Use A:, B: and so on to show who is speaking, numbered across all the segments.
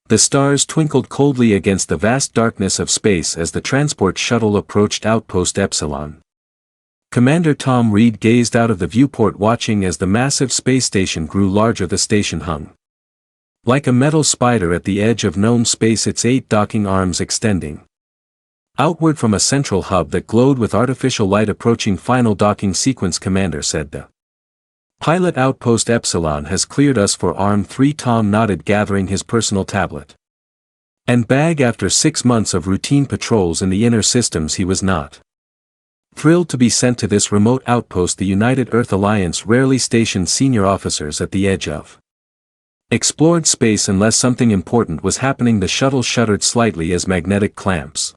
A: The stars twinkled coldly against the vast darkness of space as the transport shuttle approached Outpost Epsilon. Commander Tom Reed gazed out of the viewport watching as the massive space station grew larger. The station hung like a metal spider at the edge of known space, its 8 docking arms extending outward from a central hub that glowed with artificial light. Approaching final docking sequence, Commander said. The pilot. Outpost Epsilon has cleared us for Arm 3. Tom nodded, gathering his personal tablet and bag. After 6 months of routine patrols in the inner systems, he was not thrilled to be sent to this remote outpost. The United Earth Alliance rarely stationed senior officers at the edge of explored space unless something important was happening. The shuttle shuddered slightly as magnetic clamps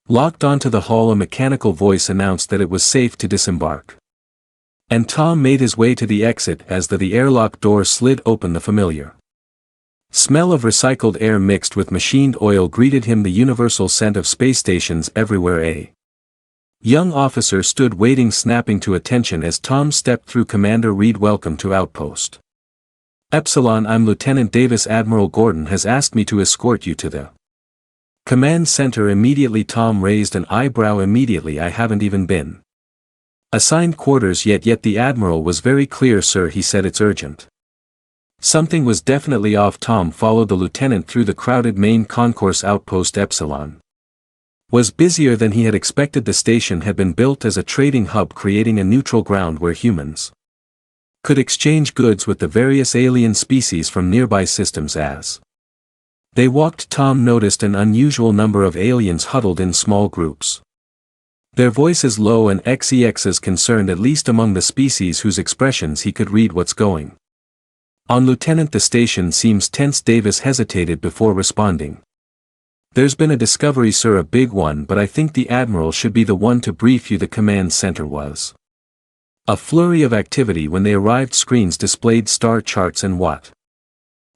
A: locked onto the hull. A mechanical voice announced that it was safe to disembark, and Tom made his way to the exit. As the airlock door slid open, the familiar smell of recycled air mixed with machined oil greeted him, the universal scent of space stations everywhere. A young officer stood waiting, snapping to attention as Tom stepped through. Commander Reed, welcome to Outpost Epsilon. I'm Lieutenant Davis. Admiral Gordon has asked me to escort you to the command center immediately. Tom raised an eyebrow. Immediately? I haven't even been assigned quarters yet. The Admiral was very clear, sir, he said. It's urgent. Something was definitely off. Tom followed the lieutenant through the crowded main concourse. Outpost Epsilon was busier than he had expected. The station had been built as a trading hub, creating a neutral ground where humans could exchange goods with the various alien species from nearby systems. As they walked, Tom noticed an unusual number of aliens huddled in small groups, their voices low and XEXs concerned, at least among the species whose expressions he could read. What's going on, Lieutenant? The station seems tense. Davis hesitated before responding. There's been a discovery, sir, a big one, but I think the Admiral should be the one to brief you. The command center was a flurry of activity when they arrived. Screens displayed star charts and what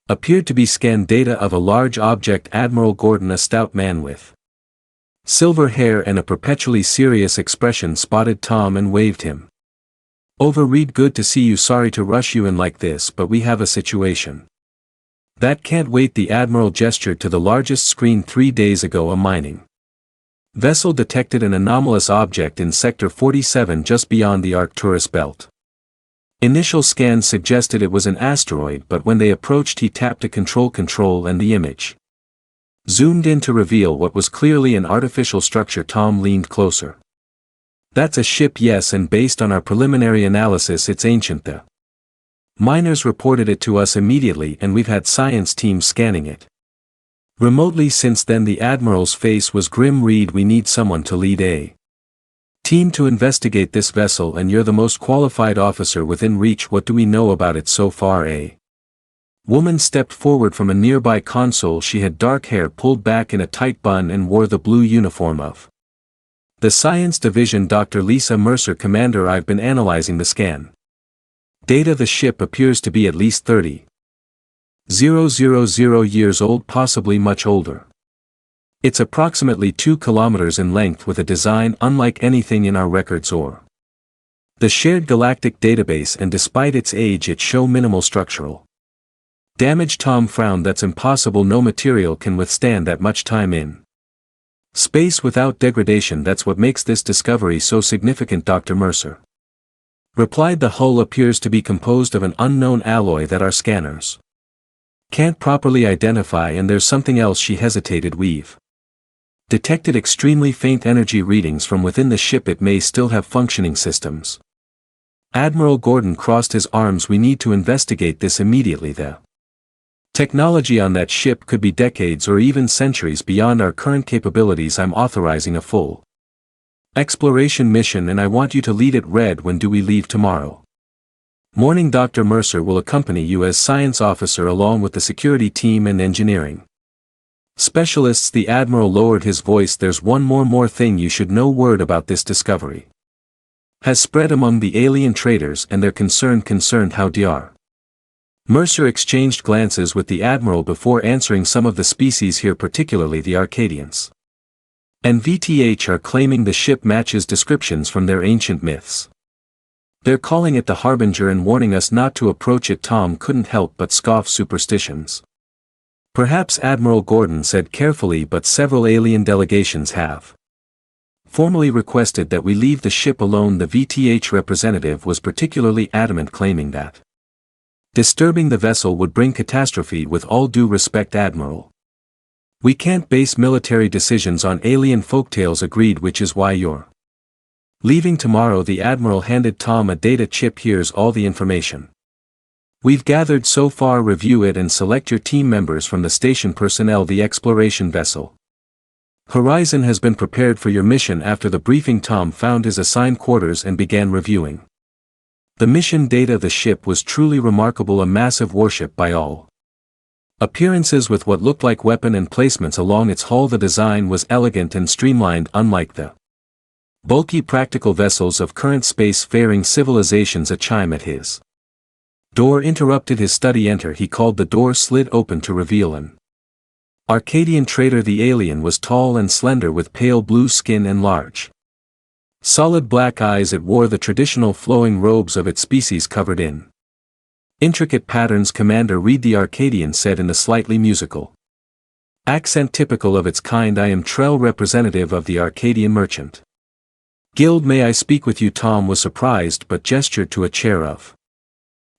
A: appeared to be scanned data of a large object. Admiral Gordon, a stout man with silver hair and a perpetually serious expression, spotted Tom and waved him over. Reed, good to see you. Sorry to rush you in like this, but we have a situation that can't wait. The Admiral gestured to the largest screen. 3 days ago, a mining vessel detected an anomalous object in Sector 47 just beyond the Arcturus belt. Initial scans suggested it was an asteroid, but when they approached, he tapped a control and the image zoomed in to reveal what was clearly an artificial structure. Tom leaned closer. That's a ship, yes, and based on our preliminary analysis it's ancient. The miners reported it to us immediately and we've had science teams scanning it remotely since then. The Admiral's face was grim. Reed, we need someone to lead a team to investigate this vessel, and you're the most qualified officer within reach. What do we know about it so far? A woman stepped forward from a nearby console. She had dark hair pulled back in a tight bun and wore the blue uniform of the Science Division. Dr. Lisa Mercer. Commander, I've been analyzing the scan data. The ship appears to be at least 30,000 years old, possibly much older. It's approximately 2 kilometers in length with a design unlike anything in our records or the shared galactic database, and despite its age it shows minimal structural damage. Tom frowned. That's impossible. No material can withstand that much time in space without degradation. That's what makes this discovery so significant, Dr. Mercer replied. The hull appears to be composed of an unknown alloy that our scanners can't properly identify, and there's something else. She hesitated. We've detected extremely faint energy readings from within the ship. It may still have functioning systems. Admiral Gordon crossed his arms. We need to investigate this immediately. The technology on that ship could be decades or even centuries beyond our current capabilities. I'm authorizing a full exploration mission and I want you to lead it. Red, when do we leave? Tomorrow morning. Dr. Mercer will accompany you as science officer along with the security team and engineering specialists. The Admiral lowered his voice. There's one more thing you should know. Word about this discovery has spread among the alien traders and they're concerned. How? Dr. Mercer exchanged glances with the Admiral before answering. Some of the species here, particularly the Arcadians and VTH, are claiming the ship matches descriptions from their ancient myths. They're calling it the Harbinger and warning us not to approach it. Tom couldn't help but scoff. Superstitions Perhaps Admiral Gordon said carefully, but several alien delegations have formally requested that we leave the ship alone. The VTH representative was particularly adamant, claiming that disturbing the vessel would bring catastrophe. With all due respect, Admiral, we can't base military decisions on alien folktales. Agreed, which is why you're leaving tomorrow. The Admiral handed Tom a data chip. Here's all the information we've gathered so far. Review it and select your team members from the station personnel. The exploration vessel Horizon has been prepared for your mission. After the briefing, Tom found his assigned quarters and began reviewing the mission data. The ship was truly remarkable, a massive warship by all appearances, with what looked like weapon emplacements along its hull. The design was elegant and streamlined, unlike the bulky practical vessels of current space-faring civilizations. A chime at his door interrupted his study. Enter. He called. The door slid open to reveal an Arcadian trader. The alien was tall and slender, with pale blue skin and large, solid black eyes. It wore the traditional flowing robes of its species covered in intricate patterns. Commander Reed, the Arcadian said in a slightly musical accent typical of its kind, I am Trell, representative of the Arcadian Merchant Guild. May I speak with you? Tom was surprised but gestured to a chair. Of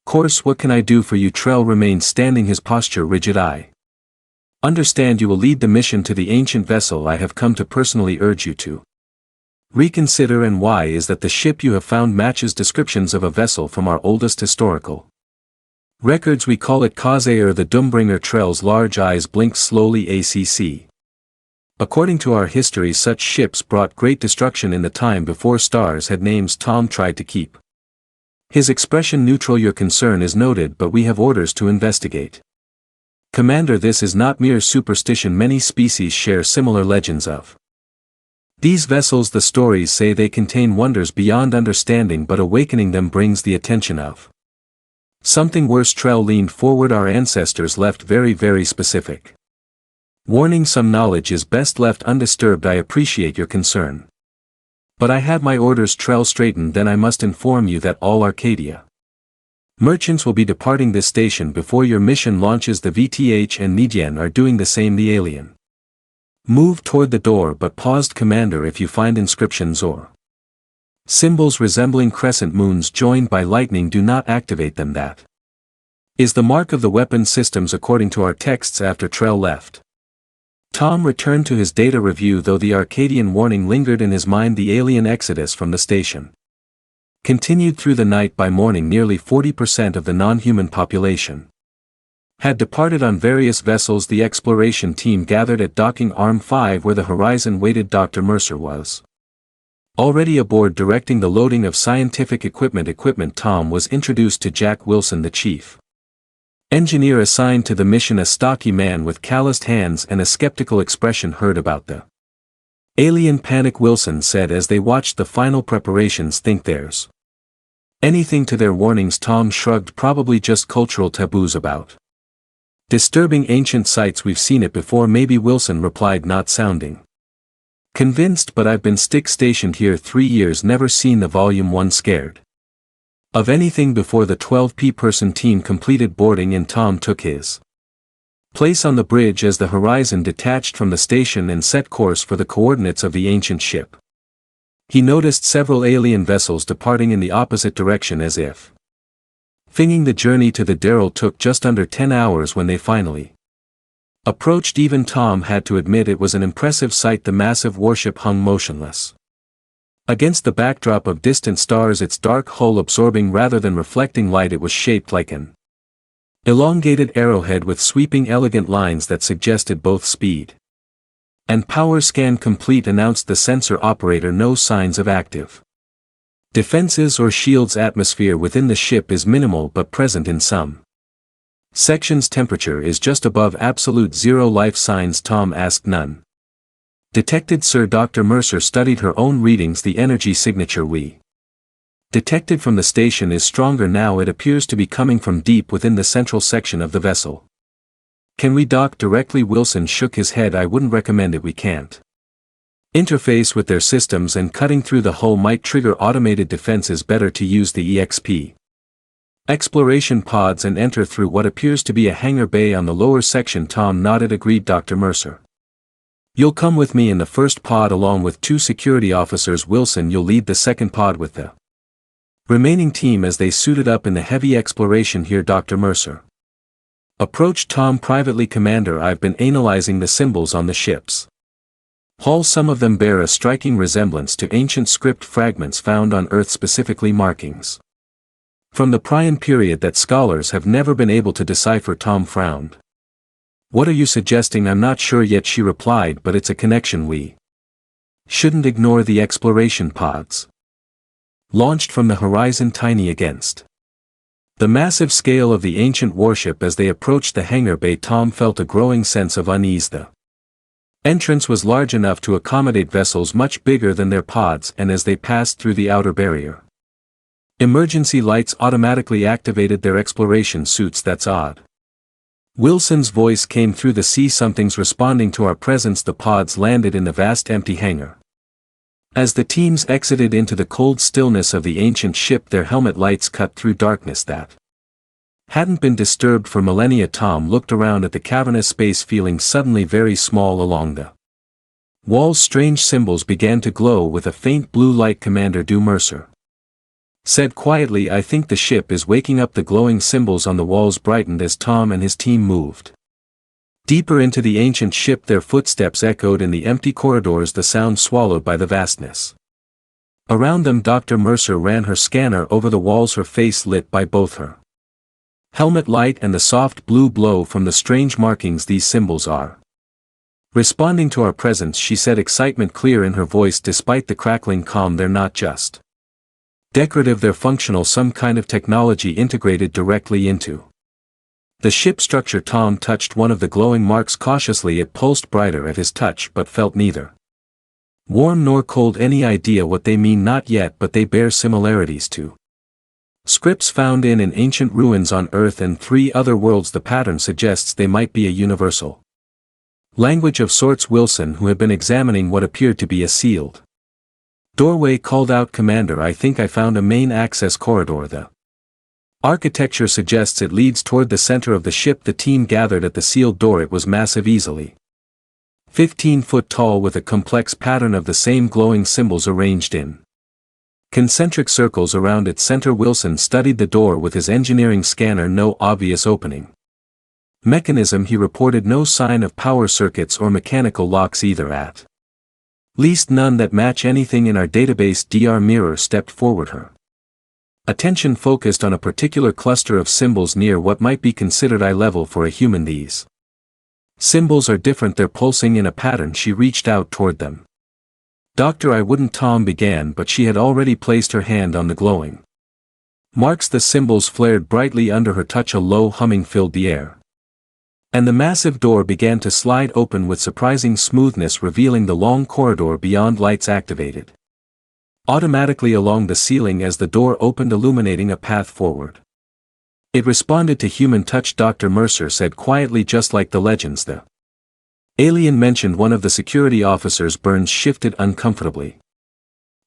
A: course, what can I do for you? Trell remained standing, his posture rigid. I understand you will lead the mission to the ancient vessel. I have come to personally urge you to reconsider. And why is that? The ship you have found matches descriptions of a vessel from our oldest historical records. We call it Kazair the Doombringer. Trell's large eyes blinked slowly. ACC. According to our history, such ships brought great destruction in the time before stars had names. Tom tried to keep his expression neutral. Your concern is noted, but we have orders to investigate. Commander, this is not mere superstition. Many species share similar legends of these vessels. The stories say they contain wonders beyond understanding, but awakening them brings the attention of something worse. Trell leaned forward. Our ancestors left very specific warning. Some knowledge is best left undisturbed. I appreciate your concern, but I have my orders. Trell straightened. Then I must inform you that all Arcadia merchants will be departing this station before your mission launches. The VTH and Nidian are doing the same. The alien moved toward the door but paused. Commander, if you find inscriptions or symbols resembling crescent moons joined by lightning, do not activate them. That is the mark of the weapon systems according to our texts. After Trell left, Tom returned to his data review. Though the Arcadian warning lingered in his mind, the alien exodus from the station continued through the night. By morning, nearly 40% of the non-human population had departed on various vessels. The exploration team gathered at Docking Arm 5 where the Horizon waited. Dr. Mercer was already aboard, directing the loading of scientific equipment. Tom was introduced to Jack Wilson, the chief engineer assigned to the mission, a stocky man with calloused hands and a skeptical expression. Heard about the alien panic, Wilson said as they watched the final preparations. Think there's anything to their warnings? Tom shrugged. Probably just cultural taboos about disturbing ancient sites. We've seen it before. Maybe, Wilson replied, not sounding convinced, but I've been stationed here 3 years, never seen the Volume 1 scared of anything before. The 12-person team completed boarding and Tom took his place on the bridge as the Horizon detached from the station and set course for the coordinates of the ancient ship. He noticed several alien vessels departing in the opposite direction, as if finging the journey to the Darrell took just under 10 hours when they finally approached. Even Tom had to admit it was an impressive sight. The massive warship hung motionless against the backdrop of distant stars, its dark hull absorbing rather than reflecting light. It was shaped like an elongated arrowhead with sweeping elegant lines that suggested both speed and power. Scan complete, announced the sensor operator. No signs of active defenses or shields. Atmosphere within the ship is minimal but present in some sections. Temperature is just above absolute zero. Life signs? Tom asked. None detected, sir. Dr. Mercer studied her own readings. The energy signature we detected from the station is stronger now. It appears to be coming from deep within the central section of the vessel. Can we dock directly? Wilson shook his head. I wouldn't recommend it. We can't interface with their systems, and cutting through the hull might trigger automated defenses. Better to use the EXP Exploration pods and enter through what appears to be a hangar bay on the lower section. Tom nodded. Agreed Dr. Mercer. You'll come with me in the first pod along with 2 security officers. Wilson, you'll lead the second pod with the remaining team as they suited up in the heavy exploration here. Dr. Mercer approached Tom privately. Commander, I've been analyzing the symbols on the ships. Hull. Some of them bear a striking resemblance to ancient script fragments found on Earth, specifically markings from the Prion period that scholars have never been able to decipher. Tom frowned. What are you suggesting? I'm not sure yet, she replied, but it's a connection. We shouldn't ignore the exploration pods launched from the horizon, tiny against the massive scale of the ancient warship. As they approached the hangar bay, Tom felt a growing sense of unease. The entrance was large enough to accommodate vessels much bigger than their pods, and as they passed through the outer barrier, emergency lights automatically activated their exploration suits. That's odd. Wilson's voice came through the sea. Something's responding to our presence. The pods landed in the vast empty hangar. As the teams exited into the cold stillness of the ancient ship, their helmet lights cut through darkness that hadn't been disturbed for millennia. Tom looked around at the cavernous space, feeling suddenly very small. Along the walls, strange symbols began to glow with a faint blue light. Commander, Du Mercer said quietly, I think the ship is waking up. The glowing symbols on the walls brightened as Tom and his team moved deeper into the ancient ship. Their footsteps echoed in the empty corridors, the sound swallowed by the vastness around them. Dr. Mercer ran her scanner over the walls, her face lit by both her helmet light and the soft blue glow from the strange markings. These symbols are responding to our presence, she said, excitement clear in her voice despite the crackling calm. They're not just decorative, they're functional, some kind of technology integrated directly into the ship structure. Tom touched one of the glowing marks cautiously. It pulsed brighter at his touch but felt neither warm nor cold. Any idea what they mean? Not yet, but they bear similarities to scripts found in ancient ruins on Earth and 3 other worlds. The pattern suggests they might be a universal language of sorts. Wilson, who had been examining what appeared to be a sealed doorway, called out, Commander, I think I found a main access corridor. The architecture suggests it leads toward the center of the ship. The team gathered at the sealed door. It was massive, easily 15 foot tall, with a complex pattern of the same glowing symbols arranged in concentric circles around its center. Wilson studied the door with his engineering scanner. No obvious opening mechanism, he reported. No sign of power circuits or mechanical locks either, at least none that match anything in our database. Dr. Mirror stepped forward, her attention focused on a particular cluster of symbols near what might be considered eye level for a human. These symbols are different, they're pulsing in a pattern. She reached out toward them. Doctor, I wouldn't, Tom began, but she had already placed her hand on the glowing marks. The symbols flared brightly under her touch. A low humming filled the air, and the massive door began to slide open with surprising smoothness, revealing the long corridor beyond. Lights activated automatically along the ceiling as the door opened, illuminating a path forward. It responded to human touch, Dr. Mercer said quietly, just like the legends. The alien mentioned one of the security officers. Burns shifted uncomfortably.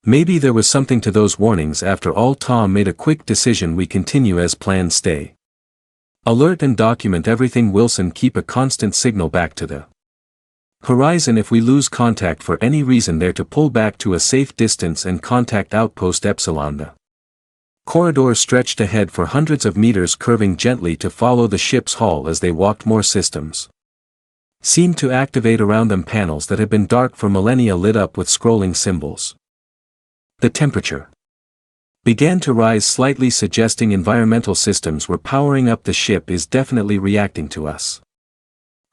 A: Maybe there was something to those warnings after all. Tom made a quick decision. We continue as planned. Stay alert and document everything. Wilson, keep a constant signal back to the horizon. If we lose contact for any reason, they're to pull back to a safe distance and contact outpost Epsilon. The corridor stretched ahead for hundreds of meters, curving gently to follow the ship's hull. As they walked, more systems seemed to activate around them. Panels that had been dark for millennia lit up with scrolling symbols. The temperature began to rise slightly, suggesting environmental systems were powering up. The ship is definitely reacting to us,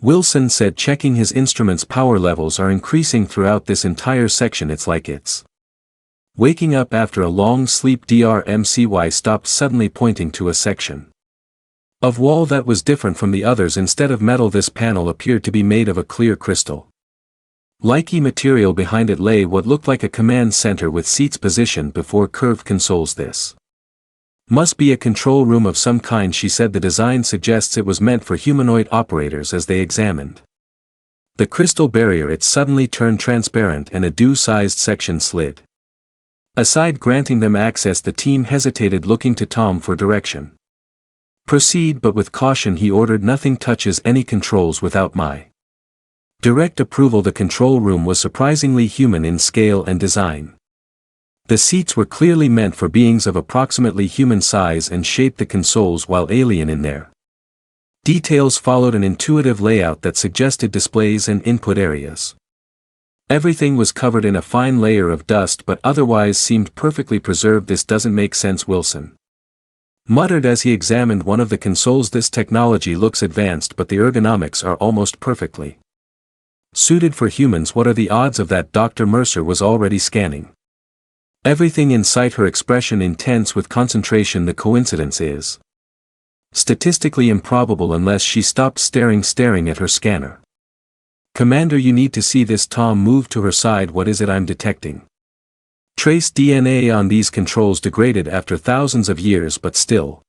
A: Wilson said, checking his instruments. Power levels are increasing throughout this entire section. It's like it's waking up after a long sleep. Dr. stopped suddenly, pointing to a section of wall that was different from the others. Instead of metal, this panel appeared to be made of a clear crystal like material. Behind it lay what looked like a command center with seats positioned before curved consoles. This must be a control room of some kind, she said. The design suggests it was meant for humanoid operators. As they examined the crystal barrier, it suddenly turned transparent and a due-sized section slid aside, granting them access. The team hesitated, looking to Tom for direction. Proceed, but with caution, he ordered. Nothing touches any controls without my direct approval. The control room was surprisingly human in scale and design. The seats were clearly meant for beings of approximately human size and shape. The consoles, while alien in their details, followed an intuitive layout that suggested displays and input areas. Everything was covered in a fine layer of dust but otherwise seemed perfectly preserved. This doesn't make sense, Wilson muttered as he examined one of the consoles. This technology looks advanced, but the ergonomics are almost perfectly suited for humans. What are the odds of that? Dr. Mercer was already scanning everything in sight, her expression intense with concentration. The coincidence is statistically improbable unless she stopped staring at her scanner. Commander, you need to see this. Tom moved to her side. What is it I'm detecting? Trace DNA on these controls, degraded after thousands of years but still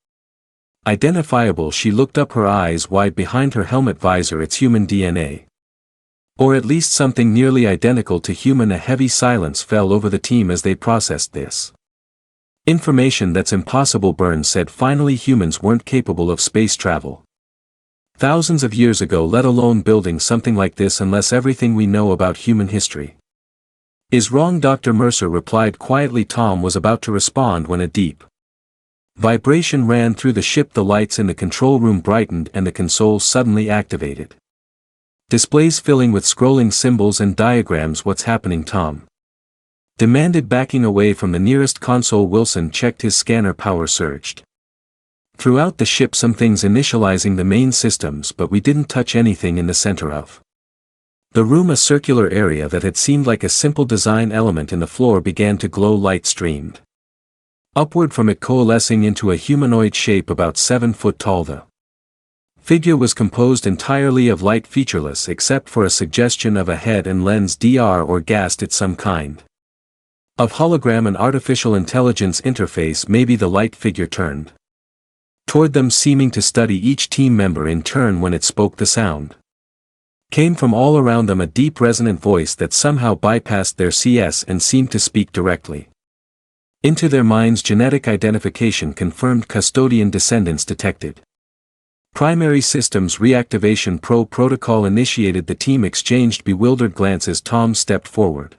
A: identifiable. She looked up, her eyes wide behind her helmet visor. It's human DNA. Or at least something nearly identical to human. A heavy silence fell over the team as they processed this information. That's impossible, Burns said finally. Humans weren't capable of space travel thousands of years ago, let alone building something like this, unless everything we know about human history is wrong. Dr. Mercer replied quietly. Tom was about to respond when a deep vibration ran through the ship. The lights in the control room brightened and the consoles suddenly activated. Displays filling with scrolling symbols and diagrams. What's happening? Tom demanded, backing away from the nearest console. Wilson checked his scanner. Power surged throughout the ship, some things initializing the main systems, but we didn't touch anything in the center of the room. A circular area that had seemed like a simple design element in the floor began to glow. Light streamed upward from it, coalescing into a humanoid shape about 7 foot tall. The figure was composed entirely of light, featureless except for a suggestion of a head and lens. Dr. or gassed it some kind of hologram, an artificial intelligence interface. Maybe. The light figure turned toward them, seeming to study each team member in turn. When it spoke, the sound came from all around them, a deep resonant voice that somehow bypassed their CS and seemed to speak directly into their minds. Genetic identification confirmed. Custodian descendants detected. Primary systems reactivation. Protocol initiated. The team exchanged bewildered glances. Tom stepped forward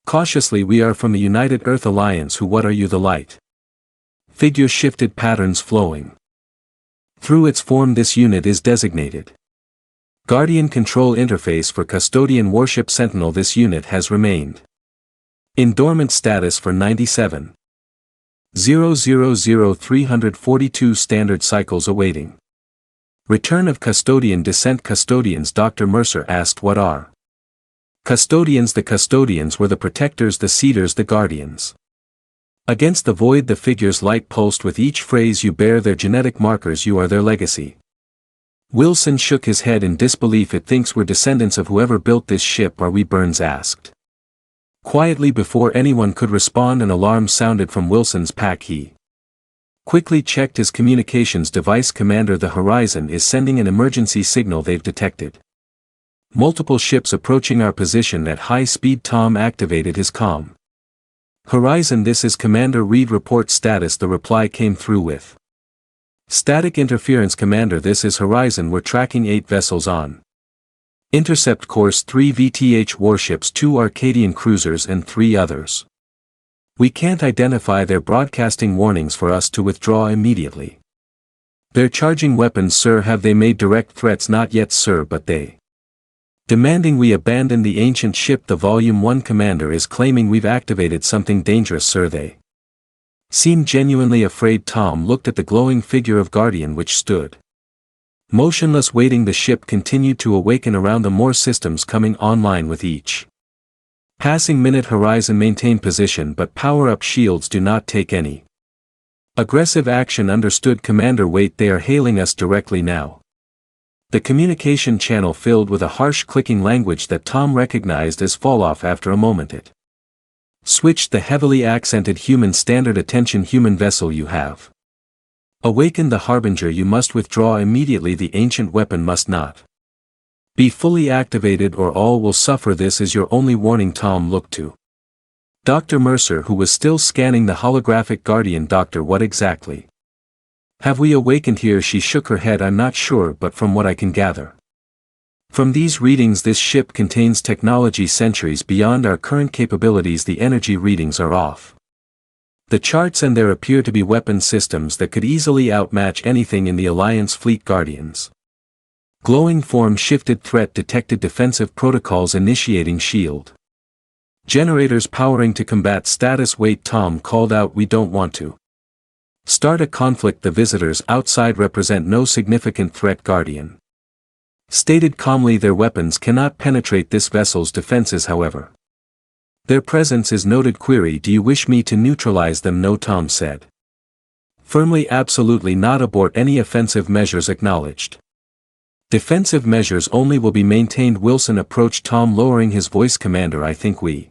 A: cautiously. We are from the United Earth Alliance. Who? What are you? The light figure shifted, patterns flowing through its form. This unit is designated Guardian Control Interface for Custodian Warship Sentinel. This unit has remained in dormant status for 97,000,342 standard cycles, awaiting return of custodian descent. Custodians? Dr. Mercer asked. What are custodians? The custodians were the protectors, the seeders, the guardians against the void. The figure's light pulsed with each phrase. You bear their genetic markers. You are their legacy. Wilson shook his head in disbelief. It thinks we're descendants of whoever built this ship. Are we? Burns asked quietly. Before anyone could respond, an alarm sounded from Wilson's pack. He quickly checked his communications device. Commander, the Horizon is sending an emergency signal. They've detected multiple ships approaching our position at high speed. Tom activated his comm. Horizon, this is Commander Reed. Report status. The reply came through with static interference. Commander, this is Horizon. We're tracking 8 vessels on intercept course, 3 VTH warships, 2 Arcadian cruisers and 3 others. We can't identify. They're broadcasting warnings for us to withdraw immediately. They're charging weapons, sir. Have they made direct threats? Not yet, sir, but they demanding we abandon the ancient ship. The Volume 1 commander is claiming we've activated something dangerous, sir. They seem genuinely afraid. Tom looked at the glowing figure of Guardian which stood motionless, waiting. The ship continued to awaken around them, more systems coming online with each passing minute. Horizon, maintain position but power up shields. Do not take any aggressive action. Understood, Commander. Wait, they are hailing us directly now. The communication channel filled with a harsh clicking language that Tom recognized as falloff. After a moment it switched. The heavily accented human standard. Attention, human vessel, you have awakened the Harbinger. You must withdraw immediately. The ancient weapon must not be fully activated or all will suffer. This is your only warning. Tom looked to Dr. Mercer, who was still scanning the holographic Guardian. Doctor, what exactly Have we awakened here? She shook her head. I'm not sure, but from what I can gather from these readings, this ship contains technology centuries beyond our current capabilities. The energy readings are off the charts, and there appear to be weapon systems that could easily outmatch anything in the Alliance fleet. Guardians. Glowing form shifted. Threat detected. Defensive protocols initiating. Shield generators powering to combat. Status. Wait, Tom called out. We don't want to start a conflict. The visitors outside represent no significant threat. Guardian stated calmly. Their weapons cannot penetrate this vessel's defenses, however. Their presence is noted. Query: do you wish me to neutralize them? No, Tom said firmly. Absolutely not. Abort any offensive measures. Acknowledged. Defensive measures only will be maintained. Wilson approached Tom, lowering his voice. Commander, I think we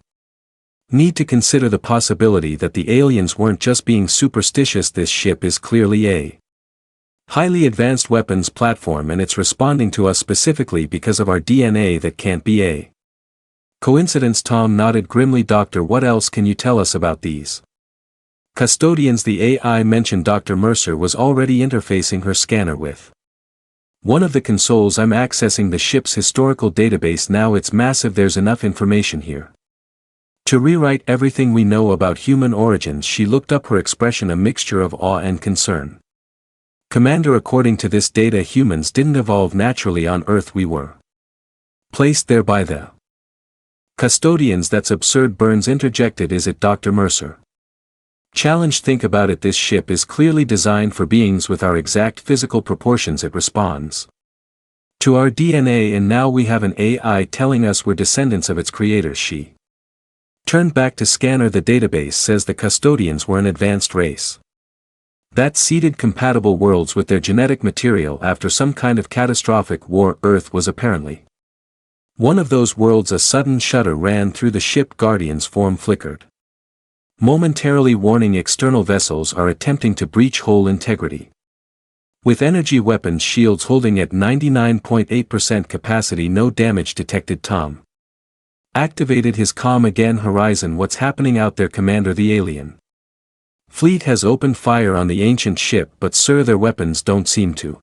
A: need to consider the possibility that the aliens weren't just being superstitious. This ship is clearly a highly advanced weapons platform, and it's responding to us specifically because of our DNA. That can't be a coincidence. Tom nodded grimly. Doctor, what else can you tell us about these custodians? The AI mentioned. Dr. Mercer was already interfacing her scanner with one of the consoles. I'm accessing the ship's historical database now. It's massive. There's enough information here to rewrite everything we know about human origins. She looked up, her expression a mixture of awe and concern. Commander, according to this data, humans didn't evolve naturally on Earth. We were placed there by the custodians. That's absurd. Burns interjected. Is it? Dr. Mercer challenged. Think about it. This ship is clearly designed for beings with our exact physical proportions. It responds to our DNA, and now we have an AI telling us we're descendants of its creators. She turned back to scanner. The database says the custodians were an advanced race that seeded compatible worlds with their genetic material after some kind of catastrophic war. Earth was apparently one of those worlds. A sudden shudder ran through the ship. Guardian's form flickered momentarily. Warning: external vessels are attempting to breach hull integrity with energy weapons shields holding at 99.8% capacity. No damage detected. Tom activated his comm again. Horizon, what's happening out there? Commander, the alien fleet has opened fire on the ancient ship, but sir, their weapons don't seem to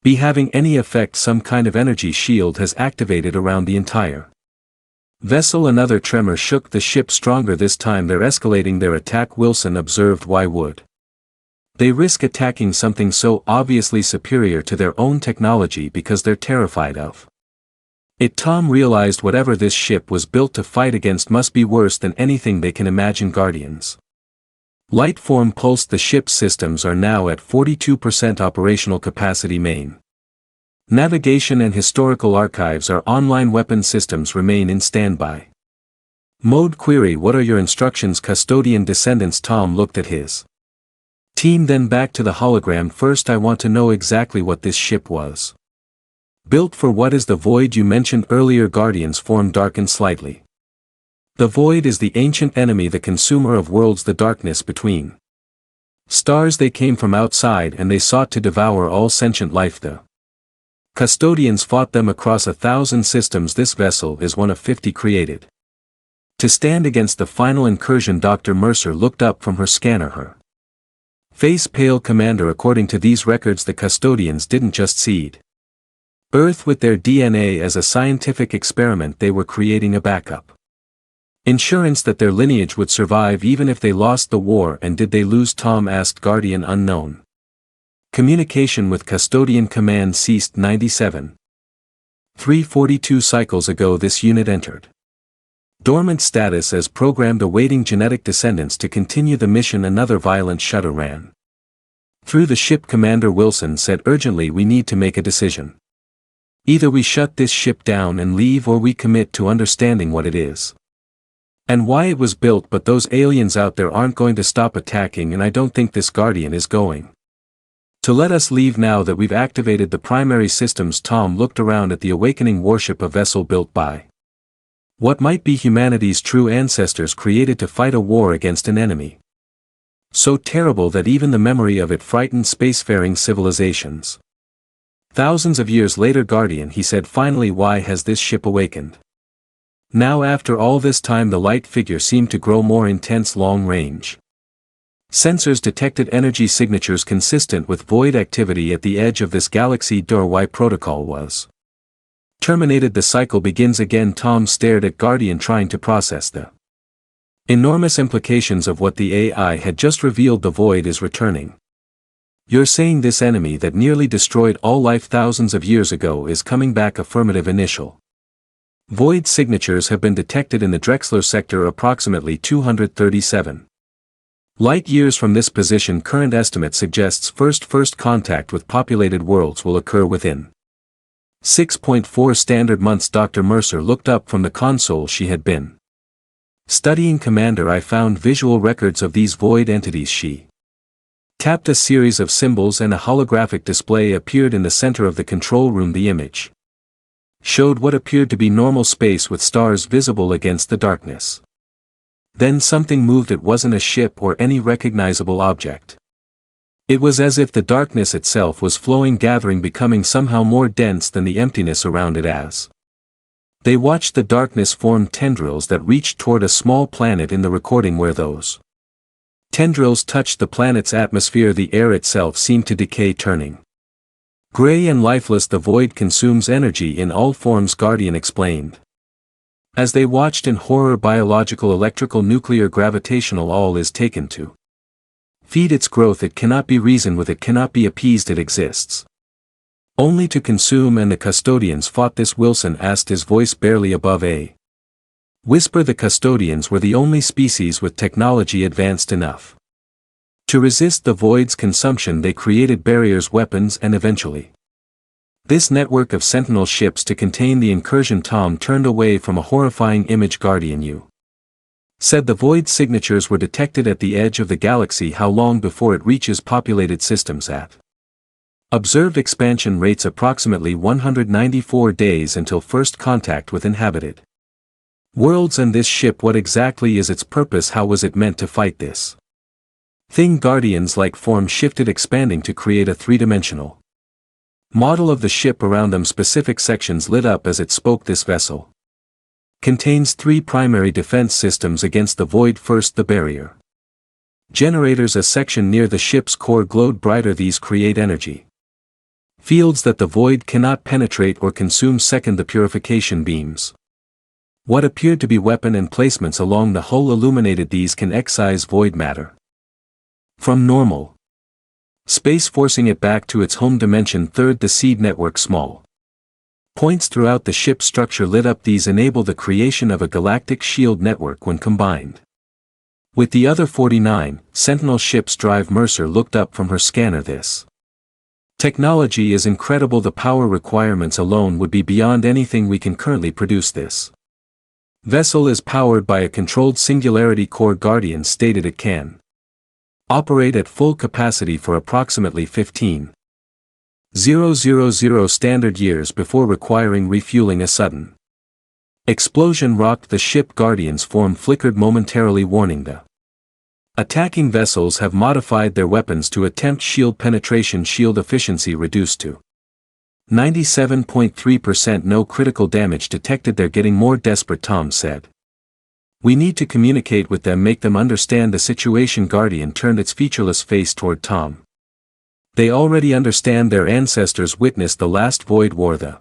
A: be having any effect. Some kind of energy shield has activated around the entire vessel. Another tremor shook the ship. Stronger this time. They're escalating their attack. Wilson observed. Why would they risk attacking something so obviously superior to their own technology? Because they're terrified of it. Tom realized whatever this ship was built to fight against must be worse than anything they can imagine. Guardians light form pulsed. The ship's systems are now at 42% operational capacity. Main navigation and historical archives are online. Weapon systems remain in standby mode. Query: what are your instructions? Custodian descendants. Tom looked at his team, then back to the hologram. First, I want to know exactly what this ship was built for. What is the void you mentioned earlier? Guardian's form darkened slightly. The void is the ancient enemy, the consumer of worlds, the darkness between stars. They came from outside and they sought to devour all sentient life. The custodians fought them across 1,000 systems. This vessel is one of 50 created to stand against the final incursion. Dr. Mercer looked up from her scanner, her face pale. Commander, according to these records, the custodians didn't just seed Earth with their DNA as a scientific experiment. They were creating a backup insurance that their lineage would survive even if they lost the war. And did they lose? Tom asked. Guardian unknown. Communication with custodian command ceased. 97.342 cycles ago this unit entered dormant status as programmed, awaiting genetic descendants to continue the mission. Another violent shudder ran through the ship. Commander, Wilson said urgently, we need to make a decision. Either we shut this ship down and leave, or we commit to understanding what it is and why it was built. But those aliens out there aren't going to stop attacking, and I don't think this Guardian is going to let us leave now that we've activated the primary systems. Tom looked around at the awakening warship, a vessel built by what might be humanity's true ancestors, created to fight a war against an enemy so terrible that even the memory of it frightened spacefaring civilizations. Thousands of years later. Guardian, he said finally, why has this ship awakened now? After all this time, the light figure seemed to grow more intense. Long range Sensors detected energy signatures consistent with void activity at the edge of this galaxy. Why protocol was terminated. The cycle begins again. Tom stared at Guardian, trying to process the enormous implications of what the AI had just revealed. The void is returning. You're saying this enemy that nearly destroyed all life thousands of years ago is coming back? Affirmative. Initial void signatures have been detected in the Drexler sector, approximately 237 light-years from this position. Current estimate suggests first contact with populated worlds will occur within 6.4 standard months. Dr. Mercer looked up from the console she had been studying. Commander, I found visual records of these void entities. She tapped a series of symbols and a holographic display appeared in the center of the control room. The image showed what appeared to be normal space with stars visible against the darkness. Then something moved. It wasn't a ship or any recognizable object. It was as if the darkness itself was flowing, gathering, becoming somehow more dense than the emptiness around it. As they watched, the darkness formed tendrils that reached toward a small planet in the recording. Where those tendrils touched the planet's atmosphere, the air itself seemed to decay, turning gray and lifeless. The void consumes energy in all forms, Guardian explained. As they watched in horror, biological, electrical, nuclear, gravitational, all is taken to feed its growth. It cannot be reasoned with, it cannot be appeased, it exists only to consume. And the custodians fought this? Wilson asked, his voice barely above a whisper. The custodians were the only species with technology advanced enough to resist the void's consumption. They created barriers, weapons, and eventually this network of sentinel ships to contain the incursion. Tom turned away from a horrifying image. Guardian, you said the void signatures were detected at the edge of the galaxy. How long before it reaches populated systems? At observed expansion rates, approximately 194 days until first contact with inhabited worlds. And this ship, what exactly is its purpose? How was it meant to fight this thing? Guardians like form shifted, expanding to create a three-dimensional model of the ship around them. Specific sections lit up as it spoke. This vessel contains three primary defense systems against the void. First, the barrier generators. A section near the ship's core glowed brighter. These create energy fields that the void cannot penetrate or consume. Second, the purification beams. What appeared to be weapon emplacements along the hull illuminated. These can excise void matter from normal space, forcing it back to its home dimension. Third, the seed network. Small points throughout the ship's structure lit up. These enable the creation of a galactic shield network when combined with the other 49 sentinel ships. Drive. Mercer looked up from her scanner. This technology is incredible. The power requirements alone would be beyond anything we can currently produce. This vessel is powered by a controlled singularity core. Guardian stated it can operate at full capacity for approximately 15,000 standard years before requiring refueling. A sudden explosion rocked the ship. Guardian's form flickered momentarily, warning the attacking vessels have modified their weapons to attempt shield penetration. Shield efficiency reduced to 97.3%. No critical damage detected. They're getting more desperate, Tom said. We need to communicate with them, make them understand the situation. Guardian turned its featureless face toward Tom. They already understand. Their ancestors witnessed the last void war. The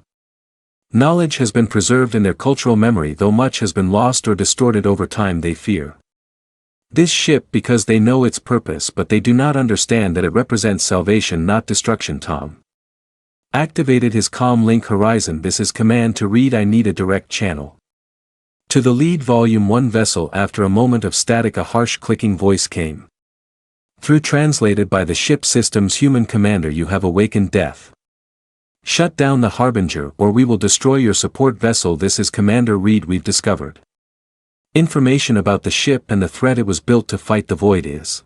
A: knowledge has been preserved in their cultural memory, though much has been lost or distorted over time. They fear this ship because they know its purpose, but they do not understand that it represents salvation, not destruction. Tom activated his comm link. Horizon, this is command to read. I need a direct channel to the lead. Volume 1 vessel. After a moment of static, a harsh clicking voice came through, translated by the ship systems. Human commander, you have awakened death. Shut down the Harbinger or we will destroy your support vessel. This is Commander Reed. We've discovered information about the ship and the threat it was built to fight. The void is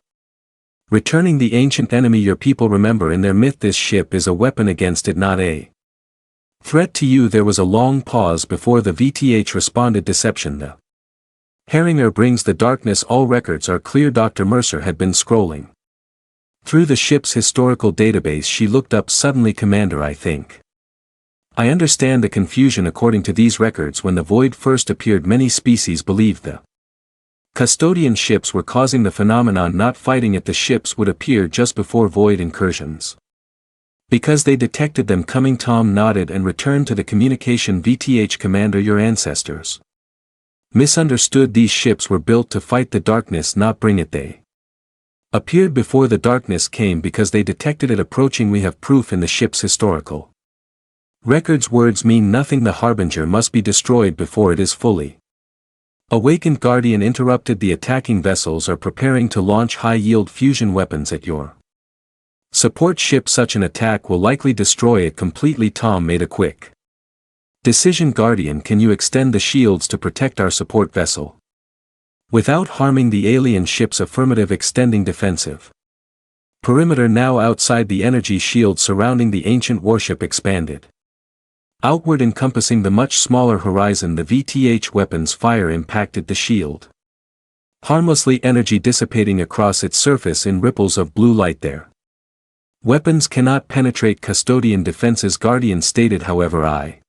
A: returning, the ancient enemy your people remember in their myth. This ship is a weapon against it, not a threat to you. There was a long pause before the VTH responded. Deception. The Herringer brings the darkness. All records are clear. Dr. Mercer had been scrolling through the ship's historical database. She looked up suddenly. Commander, I think I understand the confusion. According to these records, when the void first appeared, many species believed the Custodian ships were causing the phenomenon, not fighting it. The ships would appear just before void incursions. Because they detected them coming. Tom nodded and returned to the communication. VTH Commander, your ancestors misunderstood. These ships were built to fight the darkness, not bring it. They appeared before the darkness came because they detected it approaching. We have proof in the ship's historical records. Words mean nothing. The Harbinger must be destroyed before it is fully awakened. Guardian interrupted. The attacking vessels are preparing to launch high-yield fusion weapons at your support ship. Such an attack will likely destroy it completely. Tom made a quick decision. Guardian, can you extend the shields to protect our support vessel without harming the alien ships? Affirmative. Extending defensive perimeter. Now outside, the energy shield surrounding the ancient warship expanded outward, encompassing the much smaller horizon. The VTH weapons fire impacted the shield harmlessly, energy dissipating across its surface in ripples of blue light. Their weapons cannot penetrate custodian defenses. Guardian stated. However, I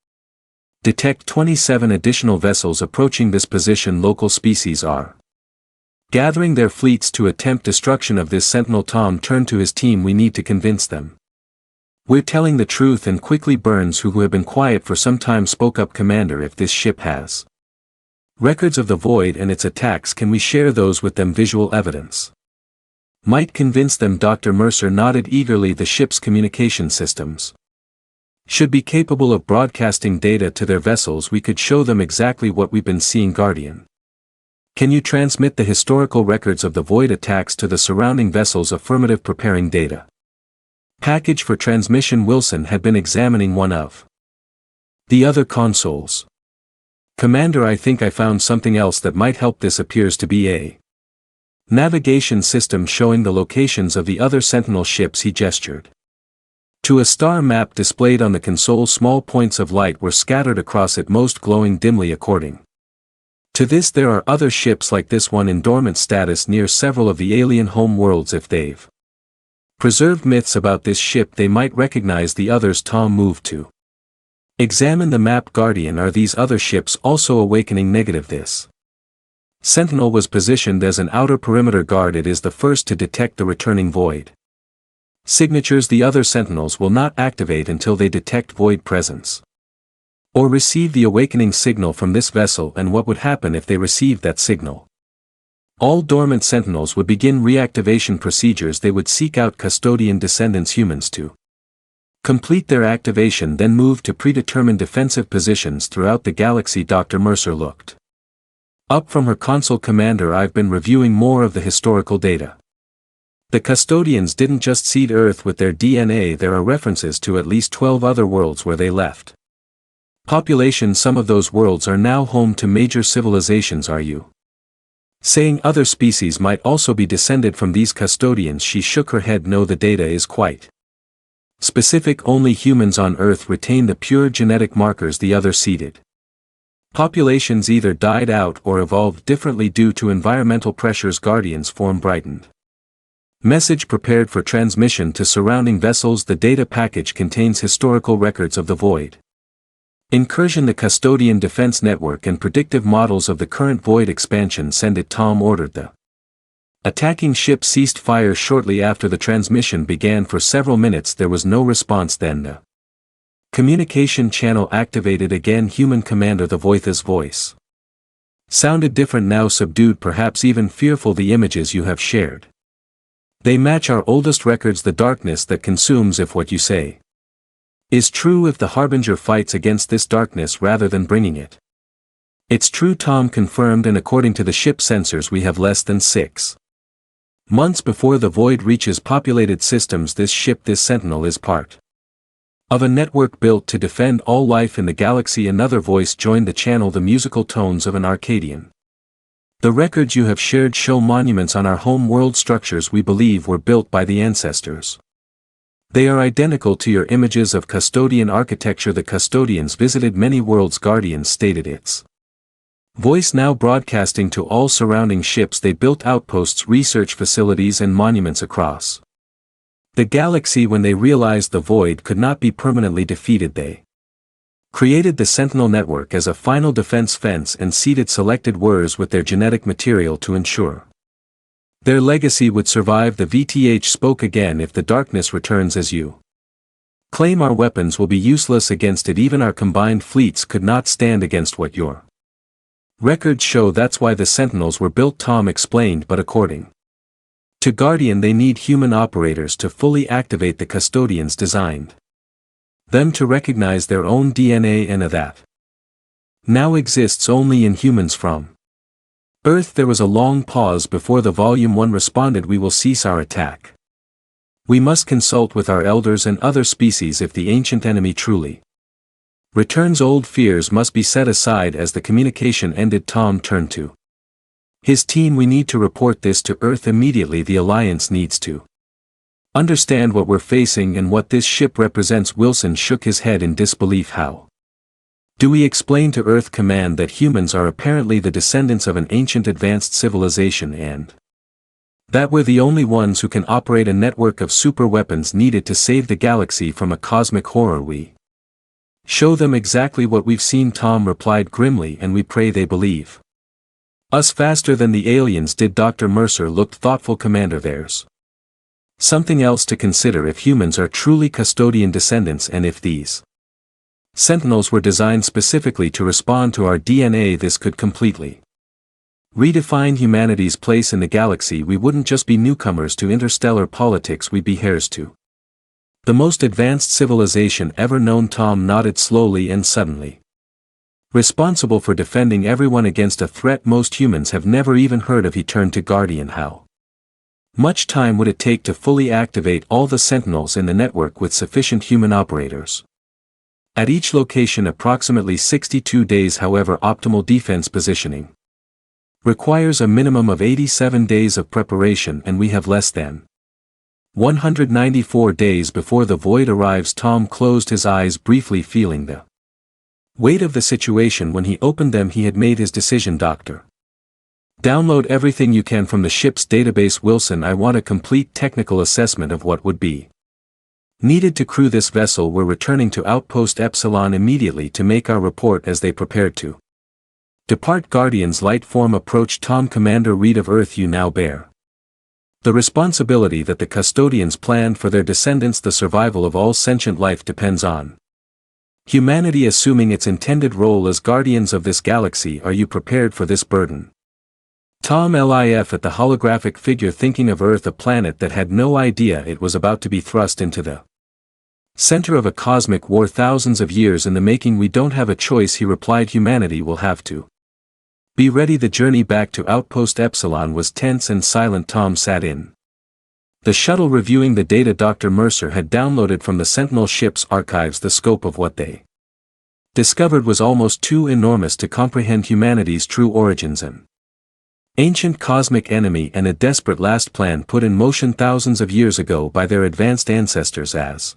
A: detect 27 additional vessels approaching this position. Local species are gathering their fleets to attempt destruction of this sentinel. Tom turned to his team. We need to convince them we're telling the truth. And quickly, Burns, who have been quiet for some time, spoke up. Commander, if this ship has records of the void and its attacks, can we share those with them? Visual evidence might convince them. Dr. Mercer nodded eagerly. The ship's communication systems should be capable of broadcasting data to their vessels. We could show them exactly what we've been seeing. Guardian, can you transmit the historical records of the void attacks to the surrounding vessels? Affirmative. Preparing data package for transmission. Wilson had been examining one of the other consoles. Commander, I think I found something else that might help. This appears to be a navigation system showing the locations of the other Sentinel ships. He gestured to a star map displayed on the console. Small points of light were scattered across it, most glowing dimly. According to this, there are other ships like this one in dormant status near several of the alien home worlds. If they've preserved myths about this ship, they might recognize the others. Tom moved to examine the map. Guardian, are these other ships also awakening? Negative. This Sentinel was positioned as an outer perimeter guard. It is the first to detect the returning void signatures. The other Sentinels will not activate until they detect void presence or receive the awakening signal from this vessel. And what would happen if they received that signal? All dormant Sentinels would begin reactivation procedures. They would seek out custodian descendants, humans, to complete their activation, then move to predetermined defensive positions throughout the galaxy. Dr. Mercer looked up from her console. Commander, I've been reviewing more of the historical data. The custodians didn't just seed Earth with their DNA. There are references to at least 12 other worlds where they left population. Some of those worlds are now home to major civilizations. Are you saying other species might also be descended from these custodians? She shook her head. No, the data is quite specific. Only humans on Earth retain the pure genetic markers. The other seeded populations either died out or evolved differently due to environmental pressures. Guardian's form brightened. Message prepared for transmission to surrounding vessels. The data package contains historical records of the void incursion, the custodian defense network, and predictive models of the current void expansion. Send it. Tom ordered. The attacking ship ceased fire shortly after the transmission began. For several minutes there was no response. Then the communication channel activated again. Human Commander, the Voitha's voice sounded different now, subdued, perhaps even fearful. The images you have shared, they match our oldest records. The darkness that consumes, if what you say is true, if the Harbinger fights against this darkness rather than bringing it. It's true, Tom confirmed, and according to the ship sensors we have less than 6 months before the void reaches populated systems. This ship, this Sentinel, is part of a network built to defend all life in the galaxy. Another voice joined the channel, the musical tones of an Arcadian. The records you have shared show monuments on our home world, structures we believe were built by the ancestors. They are identical to your images of custodian architecture. The custodians visited many worlds. Guardians stated its voice now broadcasting to all surrounding ships. They built outposts, research facilities, and monuments across the galaxy. When they realized the void could not be permanently defeated, they Created the Sentinel Network as a final defense fence and seeded selected Wers with their genetic material to ensure their legacy would survive. The VTH spoke again. If the darkness returns as you claim, our weapons will be useless against it. Even our combined fleets could not stand against what your records show. That's why the Sentinels were built, Tom explained, but according to Guardian they need human operators to fully activate the custodians designed them to recognize their own DNA, and that now exists only in humans from Earth. There was a long pause before the Volume 1 responded, we will cease our attack. We must consult with our elders and other species if the ancient enemy truly returns. Old fears must be set aside. As the communication ended, Tom turned to his team. We need to report this to Earth immediately. The Alliance needs to understand what we're facing and what this ship represents. Wilson shook his head in disbelief. How do we explain to Earth Command that humans are apparently the descendants of an ancient advanced civilization and that we're the only ones who can operate a network of super weapons needed to save the galaxy from a cosmic horror? We show them exactly what we've seen, Tom replied grimly, and we pray they believe us faster than the aliens did. Dr. Mercer looked thoughtful. Commander, there's something else to consider. If humans are truly custodian descendants, and if these Sentinels were designed specifically to respond to our DNA, this could completely redefine humanity's place in the galaxy. We wouldn't just be newcomers to interstellar politics, we'd be heirs to the most advanced civilization ever known. Tom nodded slowly and suddenly. Responsible for defending everyone against a threat most humans have never even heard of. He turned to Guardian. How much time would it take to fully activate all the Sentinels in the network with sufficient human operators? At each location approximately 62 days. However, optimal defense positioning requires a minimum of 87 days of preparation, and we have less than 194 days before the void arrives. Tom closed his eyes briefly, feeling the weight of the situation. When he opened them, he had made his decision. Doctor, download everything you can from the ship's database. Wilson, I want a complete technical assessment of what would be needed to crew this vessel. We're returning to Outpost Epsilon immediately to make our report. As they prepared to depart, Guardian's light form approached Tom. Commander Reed of Earth, you now bear the responsibility that the custodians planned for their descendants. The survival of all sentient life depends on humanity assuming its intended role as guardians of this galaxy. Are you prepared for this burden? Tom LIF at the holographic figure, thinking of Earth, a planet that had no idea it was about to be thrust into the center of a cosmic war, thousands of years in the making. We don't have a choice, he replied. Humanity will have to be ready. The journey back to Outpost Epsilon was tense and silent. Tom sat in the shuttle reviewing the data Dr. Mercer had downloaded from the Sentinel ship's archives. The scope of what they discovered was almost too enormous to comprehend. Humanity's true origins, an ancient cosmic enemy, and a desperate last plan put in motion thousands of years ago by their advanced ancestors. As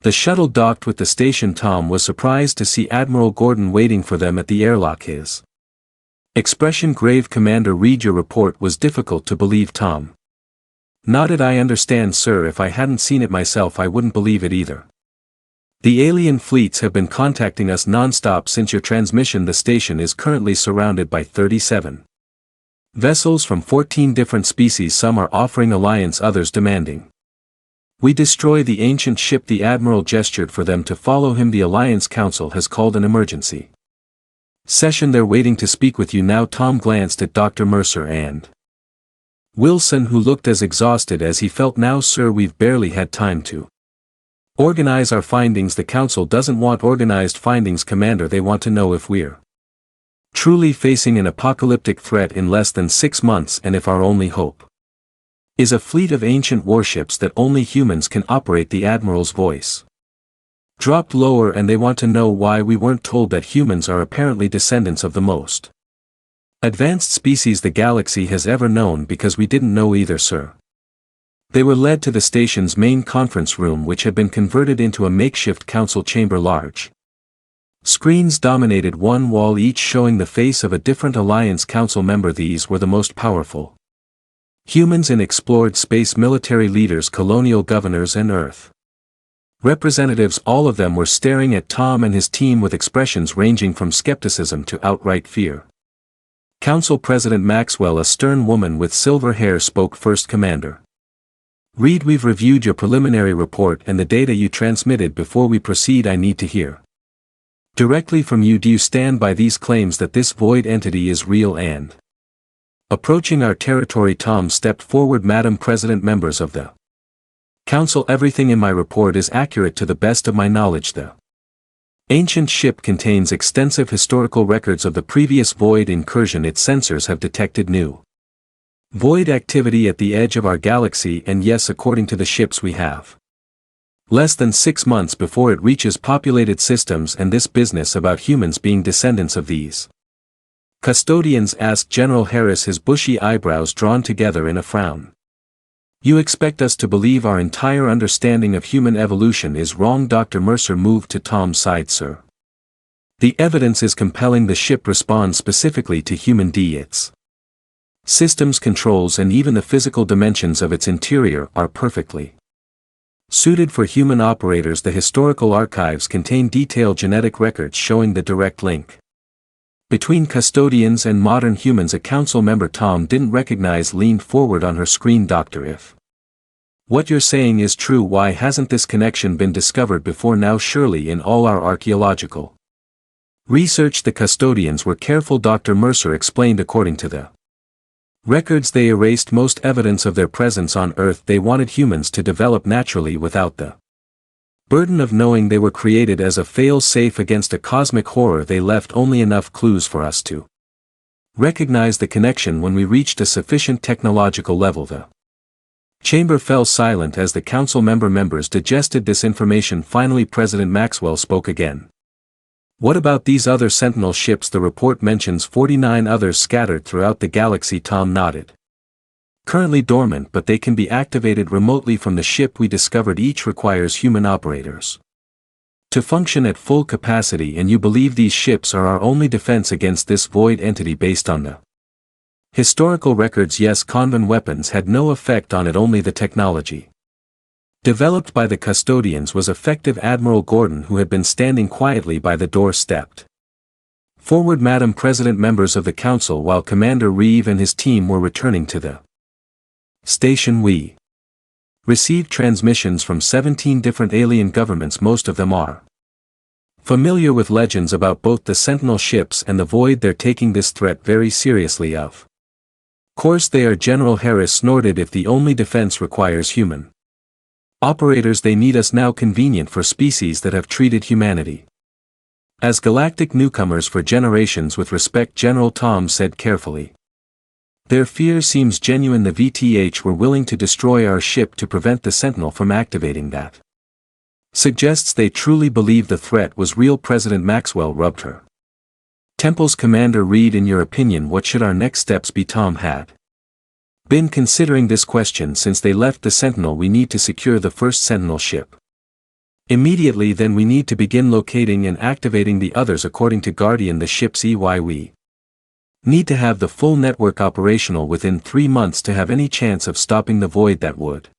A: the shuttle docked with the station, Tom was surprised to see Admiral Gordon waiting for them at the airlock. His expression grave. Commander Reed, your report was difficult to believe. Tom nodded. I understand, sir. If I hadn't seen it myself I wouldn't believe it either. The alien fleets have been contacting us non-stop since your transmission. The station is currently surrounded by 37 vessels from 14 different species. Some are offering alliance, others demanding we destroy the ancient ship. The Admiral gestured for them to follow him. The Alliance Council has called an emergency session. They're waiting to speak with you now. Tom glanced at Dr. Mercer and Wilson, who looked as exhausted as he felt now. Sir, we've barely had time to organize our findings. The Council doesn't want organized findings, Commander. They want to know if we're truly facing an apocalyptic threat in less than 6 months, and if our only hope is a fleet of ancient warships that only humans can operate. The Admiral's voice dropped lower, and they want to know why we weren't told that humans are apparently descendants of the most advanced species the galaxy has ever known. Because we didn't know either, sir. They were led to the station's main conference room, which had been converted into a makeshift council chamber. Large screens dominated one wall, each showing the face of a different Alliance Council member. These were the most powerful humans in explored space, military leaders, colonial governors, and Earth Representatives, all of them, were staring at Tom and his team with expressions ranging from skepticism to outright fear. Council President Maxwell, a stern woman with silver hair, spoke first. Commander Reed, we've reviewed your preliminary report and the data you transmitted. Before we proceed, I need to hear directly from you. Do you stand by these claims that this void entity is real and approaching our territory? Tom stepped forward. Madam President, members of the Council, everything in my report is accurate to the best of my knowledge. The ancient ship contains extensive historical records of the previous void incursion. Its sensors have detected new void activity at the edge of our galaxy, and yes, according to the ships, we have less than 6 months before it reaches populated systems. And this business about humans being descendants of these custodians? Asked General Harris, his bushy eyebrows drawn together in a frown. You expect us to believe our entire understanding of human evolution is wrong? Dr. Mercer moved to Tom's side. Sir, the evidence is compelling. The ship responds specifically to human its systems, controls, and even the physical dimensions of its interior are perfectly suited for human operators. The historical archives contain detailed genetic records showing the direct link between custodians and modern humans. A council member Tom didn't recognize leaned forward on her screen. Doctor, if what you're saying is true, why hasn't this connection been discovered before now? Surely in all our archaeological research the custodians were careful. Dr. Mercer explained. According to the records, they erased most evidence of their presence on Earth. They wanted humans to develop naturally without the burden of knowing they were created as a fail-safe against a cosmic horror. They left only enough clues for us to recognize the connection when we reached a sufficient technological level. The chamber fell silent as the council members digested this information. Finally, President Maxwell spoke again. What about these other Sentinel ships? The report mentions 49 others scattered throughout the galaxy. Tom nodded. Currently dormant, but they can be activated remotely from the ship we discovered. Each requires human operators to function at full capacity. And you believe these ships are our only defense against this void entity based on the historical records? Yes, conven weapons had no effect on it. Only the technology developed by the custodians was effective. Admiral Gordon, who had been standing quietly by the door, stepped forward. Madam President, members of the council, while Commander Reeve and his team were returning to the station, we received transmissions from 17 different alien governments. Most of them are familiar with legends about both the Sentinel ships and the Void. They're taking this threat very seriously. Of course they are. General Harris snorted. If the only defense requires human operators, they need us now. Convenient for species that have treated humanity as galactic newcomers for generations with respect, General Tom said carefully. Their fear seems genuine. The VTH were willing to destroy our ship to prevent the Sentinel from activating. That suggests they truly believe the threat was real. President Maxwell rubbed her temples. Commander Reed, in your opinion, what should our next steps be? Tom had been considering this question since they left the Sentinel. We need to secure the first Sentinel ship immediately, then we need to begin locating and activating the others. According to Guardian, the ship's EY, we need to have the full network operational within 3 months to have any chance of stopping the void. That would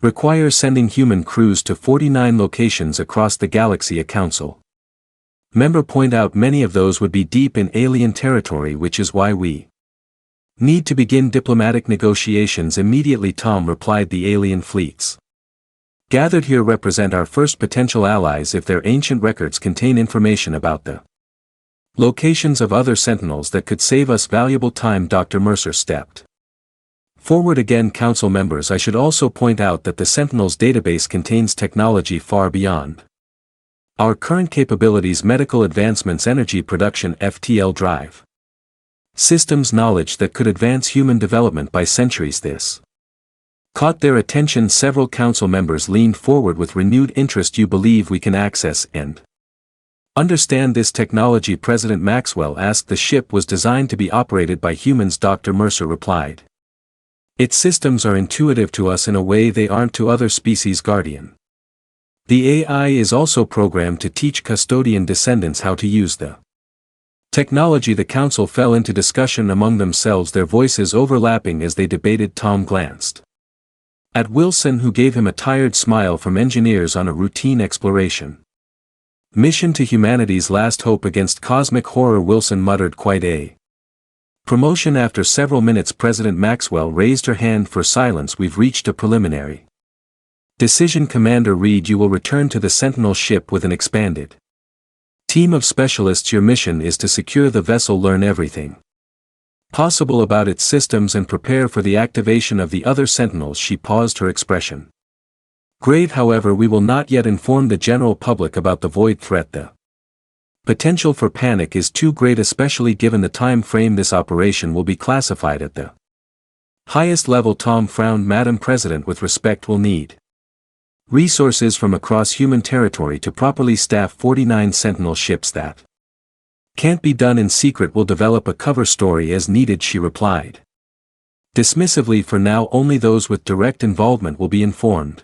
A: require sending human crews to 49 locations across the galaxy. A council member point out many of those would be deep in alien territory, which is why we need to begin diplomatic negotiations immediately. Tom replied. The alien fleets gathered here represent our first potential allies. If their ancient records contain information about the locations of other Sentinels, that could save us valuable time. Dr. Mercer stepped forward again. Council members, I should also point out that the Sentinels database contains technology far beyond our current capabilities. Medical advancements, energy production, FTL drive systems, knowledge that could advance human development by centuries. This caught their attention. Several council members leaned forward with renewed interest. You believe we can access and understand this technology? President Maxwell asked. The ship was designed to be operated by humans, Dr. Mercer replied. Its systems are intuitive to us in a way they aren't to other species. Guardian, the AI is also programmed to teach custodian descendants how to use the technology. The council fell into discussion among themselves, their voices overlapping as they debated. Tom glanced At Wilson, who gave him a tired smile from engineers on a routine exploration. Mission to humanity's last hope against cosmic horror, Wilson muttered, quite a promotion. After several minutes, President Maxwell raised her hand for silence. We've reached a preliminary decision, Commander Reed. You will return to the Sentinel ship with an expanded team of specialists. Your mission is to secure the vessel, learn everything possible about its systems, and prepare for the activation of the other Sentinels. She paused, her expression grave. However, we will not yet inform the general public about the void threat. The potential for panic is too great, especially given the time frame. This operation will be classified at the highest level. Tom frowned. Madam President, with respect, will need resources from across human territory to properly staff 49 Sentinel ships. That can't be done in secret. We'll develop a cover story as needed, she replied dismissively. For now, only those with direct involvement will be informed.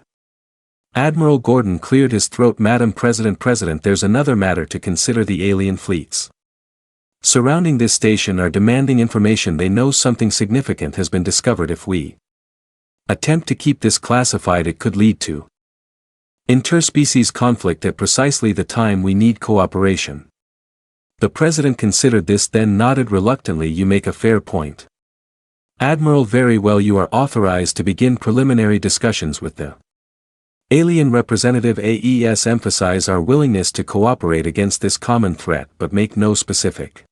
A: Admiral Gordon cleared his throat. Madam President, there's another matter to consider. The alien fleets surrounding this station are demanding information. They know something significant has been discovered. If we attempt to keep this classified, it could lead to interspecies conflict at precisely the time we need cooperation. The President considered this, then nodded reluctantly. You make a fair point, Admiral. Very well, you are authorized to begin preliminary discussions with the alien representative. AES emphasize our willingness to cooperate against this common threat, but make no specific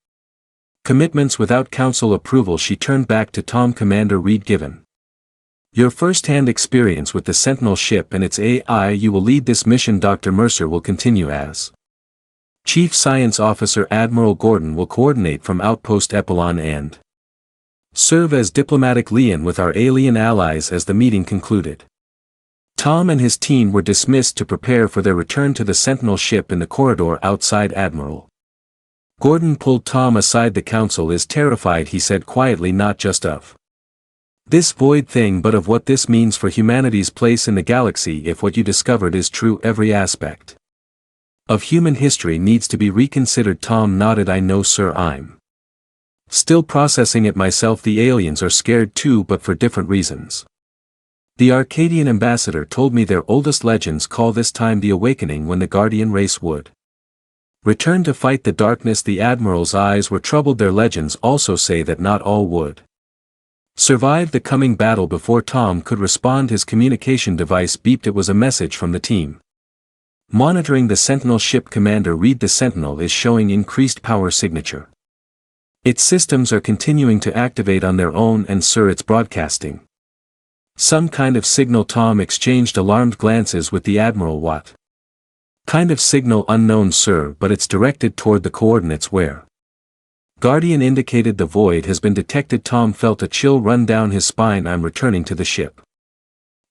A: commitments without council approval. She turned back to Tom. Commander Reed, given your first-hand experience with the Sentinel ship and its AI, you will lead this mission. Dr. Mercer will continue as Chief Science Officer. Admiral Gordon will coordinate from Outpost Epsilon and serve as diplomatic liaison with our alien allies. As the meeting concluded, Tom and his team were dismissed to prepare for their return to the Sentinel ship. In the corridor outside, Admiral Gordon pulled Tom aside. The council is terrified, he said quietly, not just of this void thing, but of what this means for humanity's place in the galaxy. If what you discovered is true, every aspect of human history needs to be reconsidered. Tom nodded. I know, sir. I'm still processing it myself. The aliens are scared too, but for different reasons. The Arcadian ambassador told me their oldest legends call this time the awakening, when the Guardian race would return to fight the darkness. The Admiral's eyes were troubled. Their legends also say that not all would survive the coming battle. Before Tom could respond, his communication device beeped. It was a message from the team monitoring the Sentinel ship. Commander Reed, the Sentinel is showing increased power signature. Its systems are continuing to activate on their own, and sir, it's broadcasting some kind of signal. Tom exchanged alarmed glances with the Admiral. What kind of signal? Unknown, sir, but it's directed toward the coordinates where Guardian indicated. The void has been detected. Tom felt a chill run down his spine. I'm returning to the ship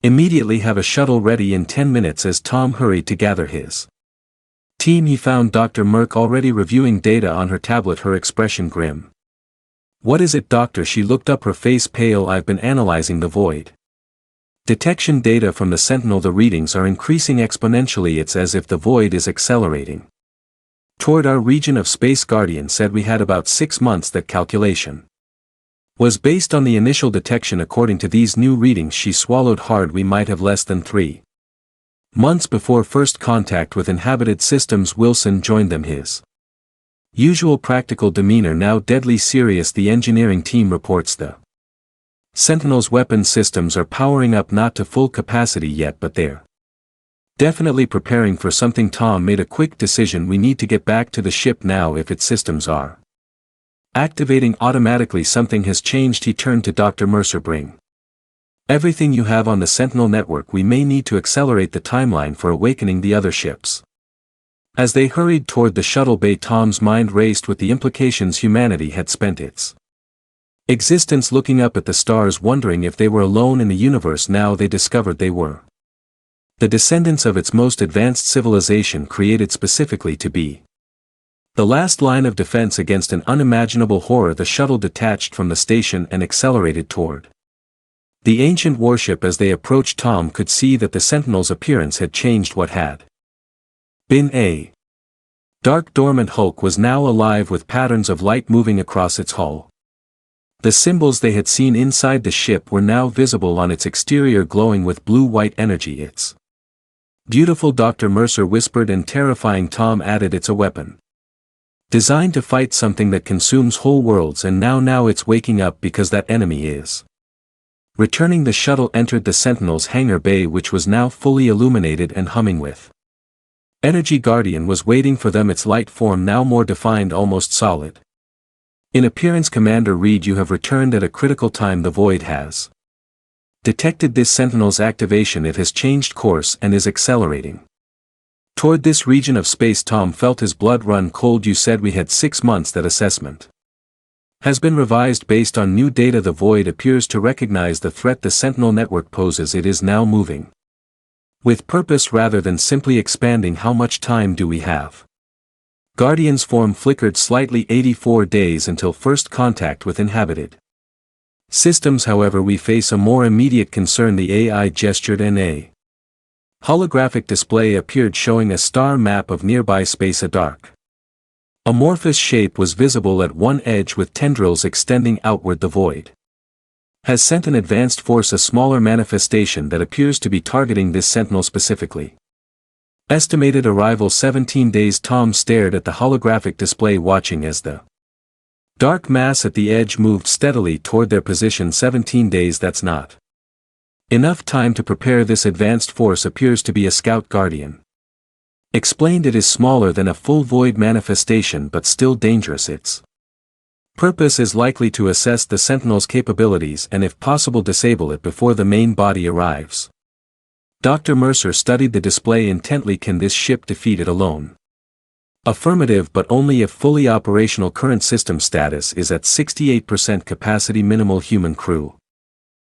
A: immediately. Have a shuttle ready in 10 minutes. As Tom hurried to gather his team, he found Dr. Merck already reviewing data on her tablet, her expression grim. What is it, Doctor? She looked up, her face pale. I've been analyzing the void detection data from the Sentinel. The readings are increasing exponentially. It's as if the void is accelerating toward our region of space. Guardian said we had about 6 months. That calculation was based on the initial detection. According to these new readings, she swallowed hard, we might have less than 3 months before first contact with inhabited systems. Wilson joined them, his usual practical demeanor now deadly serious. The engineering team reports the Sentinel's weapon systems are powering up, not to full capacity yet, but they're definitely preparing for something. Tom made a quick decision. We need to get back to the ship now. If its systems are activating automatically, something has changed. He turned to Dr. Mercer. Bring everything you have on the Sentinel network. We may need to accelerate the timeline for awakening the other ships. As they hurried toward the shuttle bay, Tom's mind raced with the implications. Humanity had spent its existence looking up at the stars, wondering if they were alone in the universe. Now they discovered they were the descendants of its most advanced civilization, created specifically to be the last line of defense against an unimaginable horror. The shuttle detached from the station and accelerated toward the ancient warship. As they approached, Tom could see that the Sentinel's appearance had changed. What had been a dark dormant hulk was now alive, with patterns of light moving across its hull. The symbols they had seen inside the ship were now visible on its exterior, glowing with blue-white energy. "It's beautiful," Dr. Mercer whispered, and terrifying, Tom added. "It's a weapon designed to fight something that consumes whole worlds, and now it's waking up because that enemy is." Returning, the shuttle entered the Sentinel's hangar bay, which was now fully illuminated and humming with energy. Guardian was waiting for them, its light form now more defined, almost solid in appearance. "Commander Reed, you have returned at a critical time. The Void has detected this Sentinel's activation. It has changed course and is accelerating toward this region of space." Tom felt his blood run cold. "You said we had 6 months. That assessment has been revised based on new data. The Void appears to recognize the threat the Sentinel network poses. It is now moving with purpose rather than simply expanding." "How much time do we have?" Guardian's form flickered slightly. 84 days until first contact with inhabited systems. "However, we face a more immediate concern." The AI gestured, and a holographic display appeared showing a star map of nearby space. A dark, amorphous shape was visible at one edge with tendrils extending outward. "The Void has sent an advanced force, a smaller manifestation that appears to be targeting this Sentinel specifically. Estimated arrival 17 days." Tom stared at the holographic display, watching as the dark mass at the edge moved steadily toward their position. 17 days, that's not enough time to prepare. This advanced force appears to be a scout. Guardian explained. "It is smaller than a full Void manifestation but still dangerous. Its purpose is likely to assess the Sentinel's capabilities and if possible disable it before the main body arrives." Dr. Mercer studied the display intently. "Can this ship defeat it alone?" "Affirmative, but only if fully operational. Current system status is at 68% capacity. Minimal human crew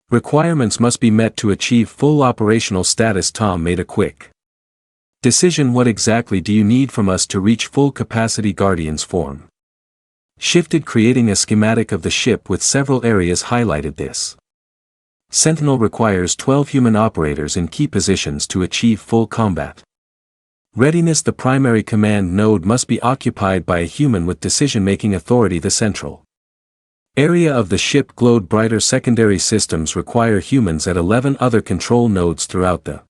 A: requirements must be met to achieve full operational status." Tom made a quick decision. "What exactly do you need from us to reach full capacity?" Guardian's form shifted, creating a schematic of the ship with several areas highlighted. "This Sentinel requires 12 human operators in key positions to achieve full combat readiness. The primary command node must be occupied by a human with decision-making authority. The central area of the ship glowed brighter. Secondary systems require humans at 11 other control nodes throughout the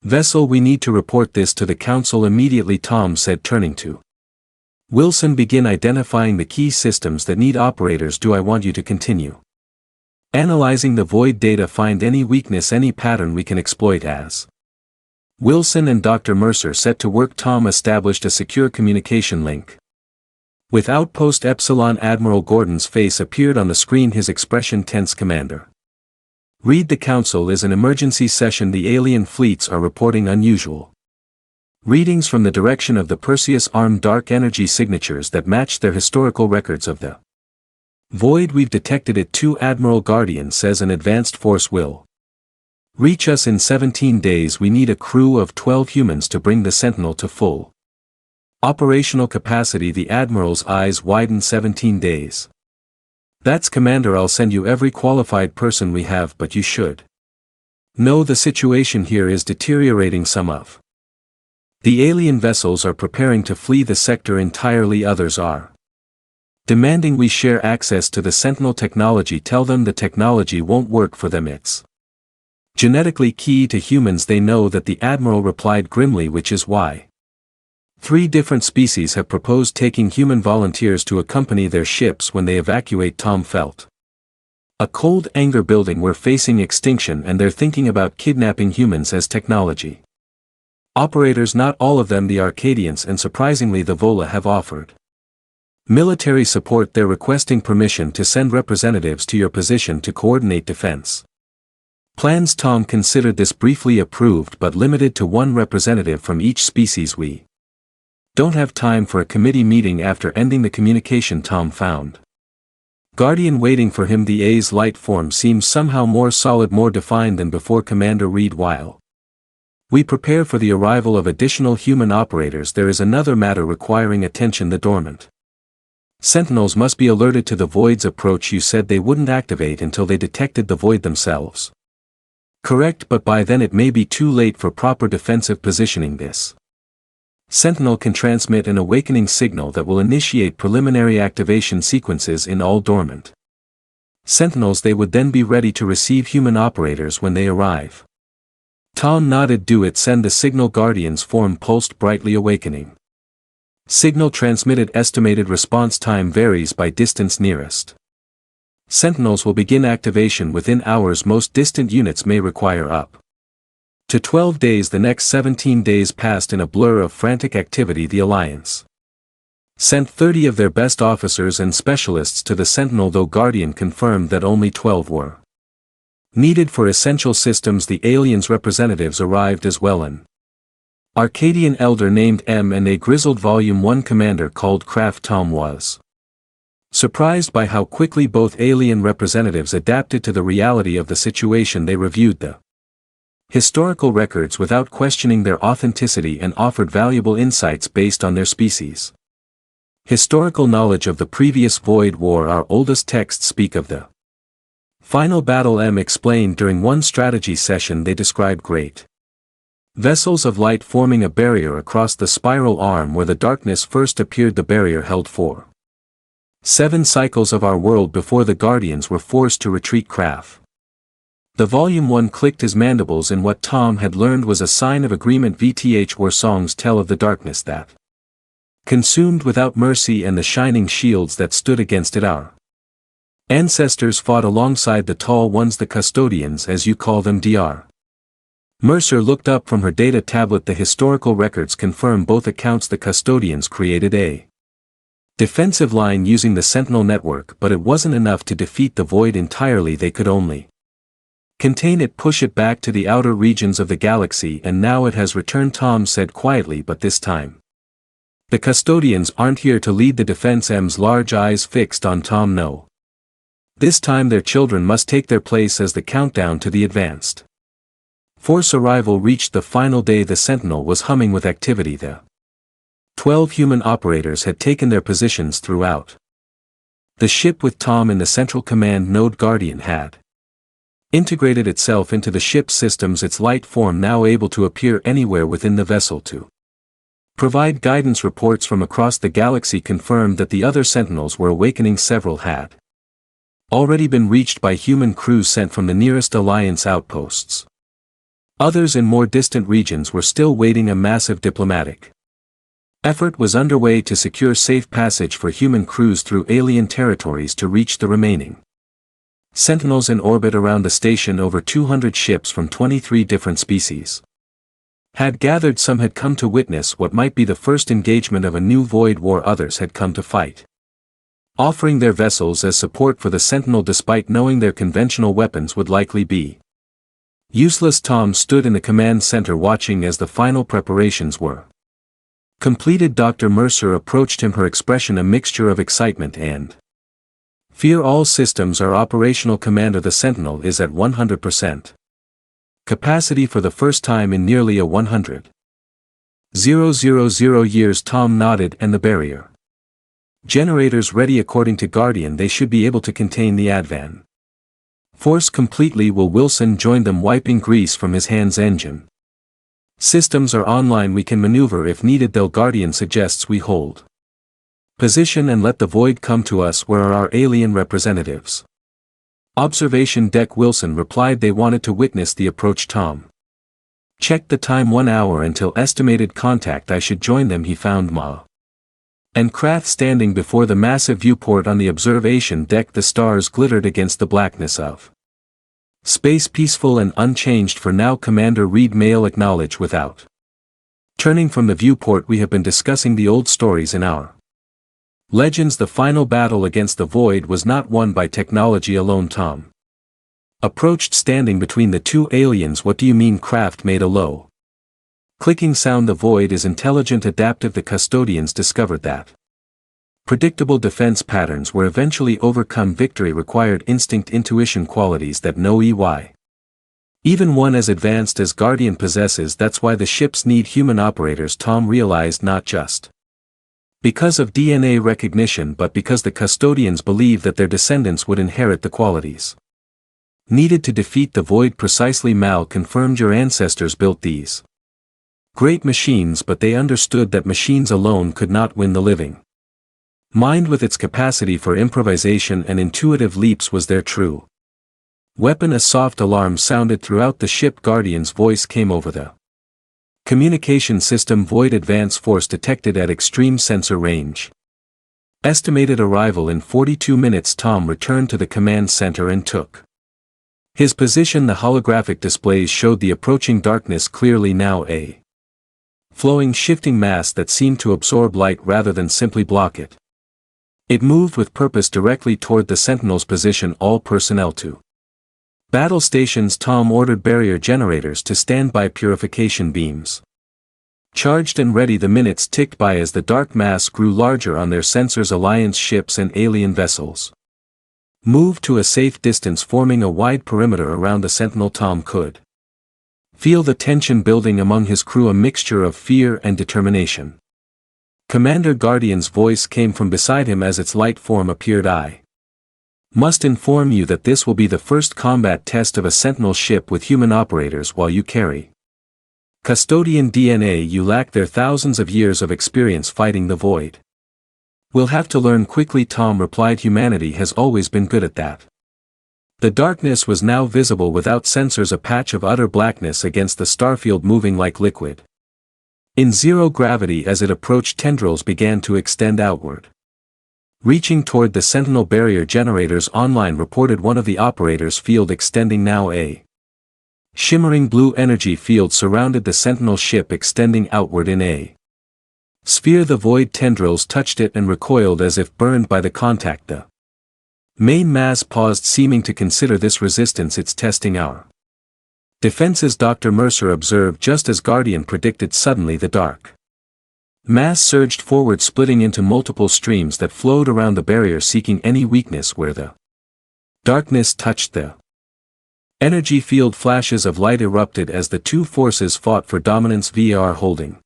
A: vessel. "We need to report this to the Council immediately," Tom said, turning to Wilson. "Begin identifying the key systems that need operators." "Do I want you to continue analyzing the Void data? Find any weakness, any pattern we can exploit." As Wilson and Dr. Mercer set to work, Tom established a secure communication link with Outpost Epsilon. Admiral Gordon's face appeared on the screen, his expression tense. "Commander Reed, the Council is an emergency session. The alien fleets are reporting unusual readings from the direction of the Perseus armed dark energy signatures that match their historical records of the Void. We've detected it too." Admiral Guardian says an advanced force will reach us in 17 days. "We need a crew of 12 humans to bring the Sentinel to full operational capacity." The Admiral's eyes widened. 17 days. "That's Commander. I'll send you every qualified person we have, but you should know the situation here is deteriorating. Some of the alien vessels are preparing to flee the sector entirely. Others are demanding we share access to the Sentinel technology. Tell them the technology won't work for them. It's genetically key to humans." "They know that," the Admiral replied grimly, "which is why 3 different species have proposed taking human volunteers to accompany their ships when they evacuate." Tom felt a cold anger building. "We're facing extinction and they're thinking about kidnapping humans as technology operators. Not all of them. The Arcadians and surprisingly the Vola have offered military support. They're requesting permission to send representatives to your position to coordinate defense plans." Tom considered this, briefly approved but limited to 1 representative from each species. "We don't have time for a committee meeting." After ending the communication, Tom found Guardian waiting for him. The A's light form seemed somehow more solid, more defined than before. "Commander Reed, while we prepare for the arrival of additional human operators, there is another matter requiring attention. The dormant Sentinels must be alerted to the Void's approach. You said they wouldn't activate until they detected the Void themselves." "Correct, but by then it may be too late for proper defensive positioning. This Sentinel can transmit an awakening signal that will initiate preliminary activation sequences in all dormant Sentinels, they would then be ready to receive human operators when they arrive. Tom nodded. Do it. Send the signal. Guardian's form pulsed brightly, awakening. Signal transmitted. Estimated response time varies by distance nearest. Sentinels will begin activation within hours. Most distant units may require up to 12 days. The next 17 days passed in a blur of frantic activity. The Alliance sent 30 of their best officers and specialists to the Sentinel, though Guardian confirmed that only 12 were needed for essential systems. The aliens' representatives arrived as well. An Arcadian elder named M and a grizzled Volume 1 commander called Kraft. Tom was surprised by how quickly both alien representatives adapted to the reality of the situation. They reviewed the historical records without questioning their authenticity and offered valuable insights based on their species' historical knowledge of the previous Void War. Our oldest texts speak of the final battle. M explained. During one strategy session they described great vessels of light forming a barrier across the spiral arm where the darkness first appeared. The barrier held 7 cycles of our world before the Guardians were forced to retreat. Kraft. The Volume 1 clicked his mandibles in what Tom had learned was a sign of agreement. VTH War songs tell of the darkness that consumed without mercy and the shining shields that stood against it. Our ancestors fought alongside the tall ones, the custodians as you call them. Dr. Mercer looked up from her data tablet. The historical records confirm both accounts. The custodians created a defensive line using the Sentinel network, but it wasn't enough to defeat the Void entirely. They could only contain it, push it back to the outer regions of the galaxy, and now it has returned, Tom said quietly. But this time the custodians aren't here to lead the defense. M's large eyes fixed on Tom. No. This time their children must take their place as the countdown to the advanced force arrival reached the final day. The Sentinel was humming with activity. The 12 human operators had taken their positions throughout the ship with Tom in the central command node. Guardian had integrated itself into the ship's systems, its light form now able to appear anywhere within the vessel to provide guidance. Reports from across the galaxy confirmed that the other Sentinels were awakening. Several had already been reached by human crews sent from the nearest Alliance outposts. Others in more distant regions were still waiting. A massive diplomatic effort was underway to secure safe passage for human crews through alien territories to reach the remaining Sentinels in orbit around the station. Over 200 ships from 23 different species had gathered. Some had come to witness what might be the first engagement of a new Void War. Others had come to fight, offering their vessels as support for the Sentinel despite knowing their conventional weapons would likely be useless. Tom stood in the command center watching as the final preparations were completed. Dr. Mercer approached him, her expression a mixture of excitement and fear. All systems are operational, Commander. The Sentinel is at 100% capacity for the first time in nearly 100,000 years. Tom nodded. And the barrier generators ready. According to Guardian they should be able to contain the advan force completely. Will Wilson join them, wiping grease from his hands? Engine systems are online. We can maneuver if needed. Though Guardian suggests we hold position and let the Void come to us. Where are our alien representatives? Observation deck. Wilson replied they wanted to witness the approach. Tom checked the time. 1 hour until estimated contact. I should join them. He found Ma and Kraft standing before the massive viewport on the observation deck. The stars glittered against the blackness of space, peaceful and unchanged for now. Commander Reed Mail acknowledged without turning from the viewport. We have been discussing the old stories in our legends. The final battle against the Void was not won by technology alone. Tom approached, standing between the two aliens. What do you mean? Kraft made a low clicking sound. The Void is intelligent, adaptive. The custodians discovered that predictable defense patterns were eventually overcome. Victory required instinct, intuition, qualities that no even one as advanced as Guardian possesses. That's why the ships need human operators. Tom realized, not just because of DNA recognition but because the custodians believe that their descendants would inherit the qualities needed to defeat the Void. Precisely. Mal confirmed your ancestors built these great machines, but they understood that machines alone could not win the living Mind with its capacity for improvisation and intuitive leaps was their true weapon. A soft alarm sounded throughout the ship. Guardian's voice came over the communication system. Void advance force detected at extreme sensor range. Estimated arrival in 42 minutes. Tom returned to the command center and took his position. The holographic displays showed the approaching darkness clearly now, a flowing shifting mass that seemed to absorb light rather than simply block it. It moved with purpose directly toward the Sentinel's position. All personnel to battle stations. Tom ordered barrier generators to stand by. Purification beams charged and ready. The minutes ticked by as the dark mass grew larger on their sensors. Alliance ships and alien vessels moved to a safe distance, forming a wide perimeter around the Sentinel. Tom could feel the tension building among his crew, a mixture of fear and determination. Commander Guardian's voice came from beside him as its light form appeared. I must inform you that this will be the first combat test of a Sentinel ship with human operators. While you carry custodian DNA, you lack their thousands of years of experience fighting the void. We'll have to learn quickly, Tom replied. Humanity has always been good at that. The darkness was now visible without sensors, a patch of utter blackness against the starfield, moving like liquid in zero gravity. As it approached, tendrils began to extend outward, reaching toward the Sentinel. Barrier generators online reported one of the operators' field extending now. A shimmering blue energy field surrounded the Sentinel ship, extending outward in a sphere. The void tendrils touched it and recoiled as if burned by the contact. The main mass paused, seeming to consider this resistance its testing hour. Defenses, Dr. Mercer observed just as Guardian predicted. Suddenly the dark mass surged forward, splitting into multiple streams that flowed around the barrier, seeking any weakness where the darkness touched. The energy field flashes of light erupted as the two forces fought for dominance. VR holding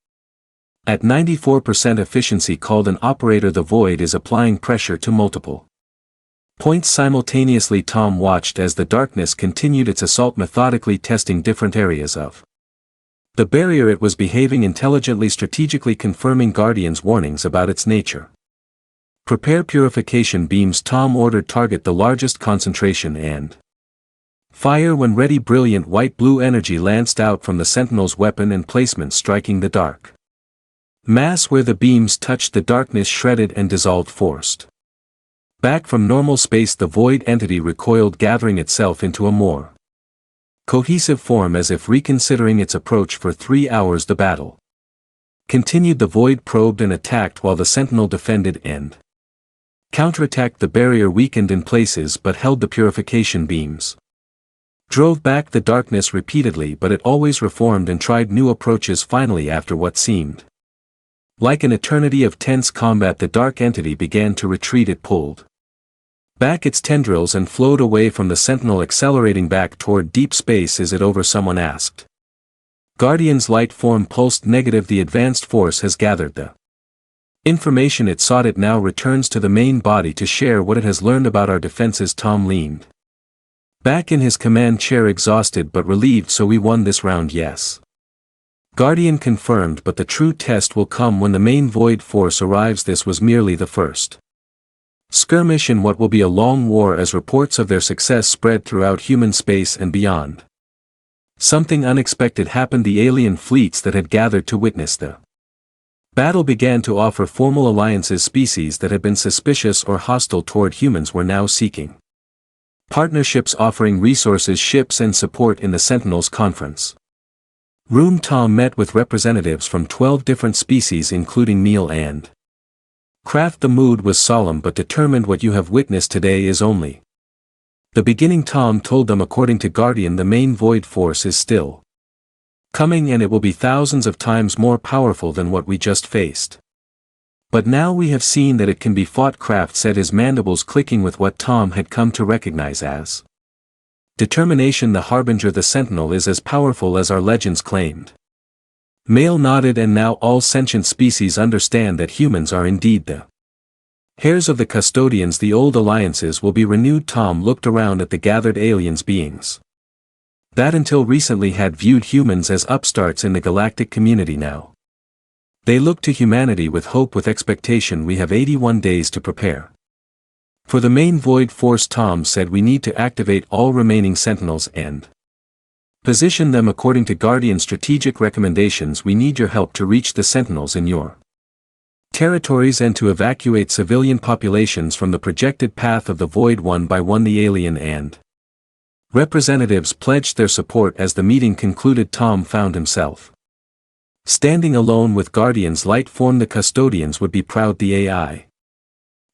A: at 94% efficiency, called an operator. The void is applying pressure to multiple points simultaneously. Tom watched as the darkness continued its assault, methodically testing different areas of the barrier. It was behaving intelligently, strategically confirming Guardian's warnings about its nature. Prepare purification beams, Tom ordered. Target the largest concentration and fire when ready. Brilliant white-blue energy lanced out from the Sentinel's weapon and placement, striking the dark mass where the beams touched. The darkness shredded and dissolved, forced back from normal space. The void entity recoiled, gathering itself into a more cohesive form as if reconsidering its approach. For 3 hours the battle continued. The void probed and attacked while the Sentinel defended and counterattacked. The barrier weakened in places but held. The purification beams drove back the darkness repeatedly, but it always reformed and tried new approaches. Finally, after what seemed like an eternity of tense combat, the dark entity began to retreat. It pulled back its tendrils and flowed away from the Sentinel, accelerating back toward deep space. Is it over? Someone asked. Guardian's light form pulsed negative. The advanced force has gathered the information it sought. It now returns to the main body to share what it has learned about our defenses. Tom leaned back in his command chair, exhausted but relieved. So we won this round? Yes, Guardian confirmed, but the true test will come when the main void force arrives. This was merely the first skirmish in what will be a long war, as reports of their success spread throughout human space and beyond. Something unexpected happened. The alien fleets that had gathered to witness the battle began to offer formal alliances. Species that had been suspicious or hostile toward humans were now seeking partnerships, offering resources, ships and support. In the Sentinel's conference room, Tom met with representatives from 12 different species, including meal and craft. The mood was solemn but determined. What you have witnessed today is only the beginning, Tom told them. According to Guardian, the main void force is still coming, and it will be thousands of times more powerful than what we just faced. But now we have seen that it can be fought. Kraft said, his mandibles clicking with what Tom had come to recognize as determination. The harbinger, the Sentinel, is as powerful as our legends claimed. Male nodded. And now all sentient species understand that humans are indeed the heirs of the custodians. The old alliances will be renewed. Tom looked around at the gathered aliens, beings that until recently had viewed humans as upstarts in the galactic community, now They look to humanity with hope with expectation. We have 81 days to prepare. For the main void force, Tom said, we need to activate all remaining sentinels and position them according to Guardian strategic recommendations. We need your help to reach the sentinels in your territories and to evacuate civilian populations from the projected path of the void one by one. The alien and representatives pledged their support. As the meeting concluded, Tom found himself standing alone with Guardians. Light form. The custodians would be proud. The AI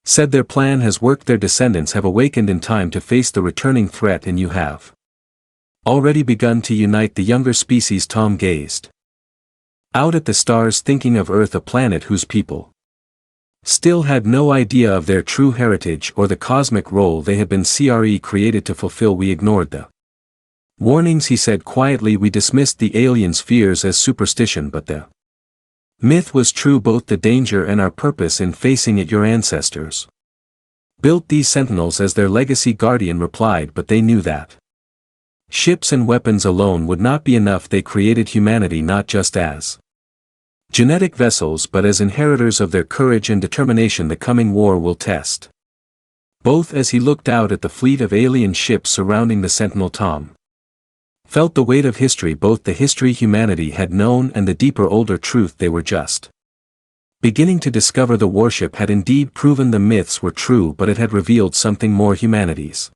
A: said their plan has worked. Their descendants have awakened in time to face the returning threat, and you have already begun to unite the younger species. Tom gazed out at the stars, thinking of Earth, a planet whose people still had no idea of their true heritage or the cosmic role they had been created to fulfill. We ignored the warnings, he said quietly. We dismissed the aliens' fears as superstition, but the myth was true. Both the danger and our purpose in facing it. Your ancestors built these sentinels as their legacy, Guardian replied, but they knew that ships and weapons alone would not be enough. They created humanity not just as genetic vessels but as inheritors of their courage and determination. The coming war will test both. As he looked out at the fleet of alien ships surrounding the Sentinel, Tom felt the weight of history, both the history humanity had known and the deeper, older truth they were just beginning to discover. The warship had indeed proven the myths were true, but it had revealed something more. Humanity's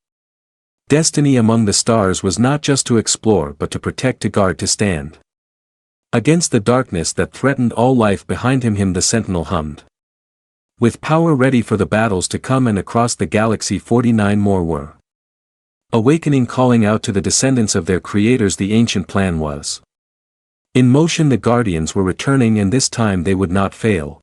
A: destiny among the stars was not just to explore but to protect, to guard, to stand against the darkness that threatened all life behind him. The Sentinel hummed with power, ready for the battles to come, and across the galaxy 49 more were awakening, calling out to the descendants of their creators. The ancient plan was in motion. The Guardians were returning, and this time they would not fail.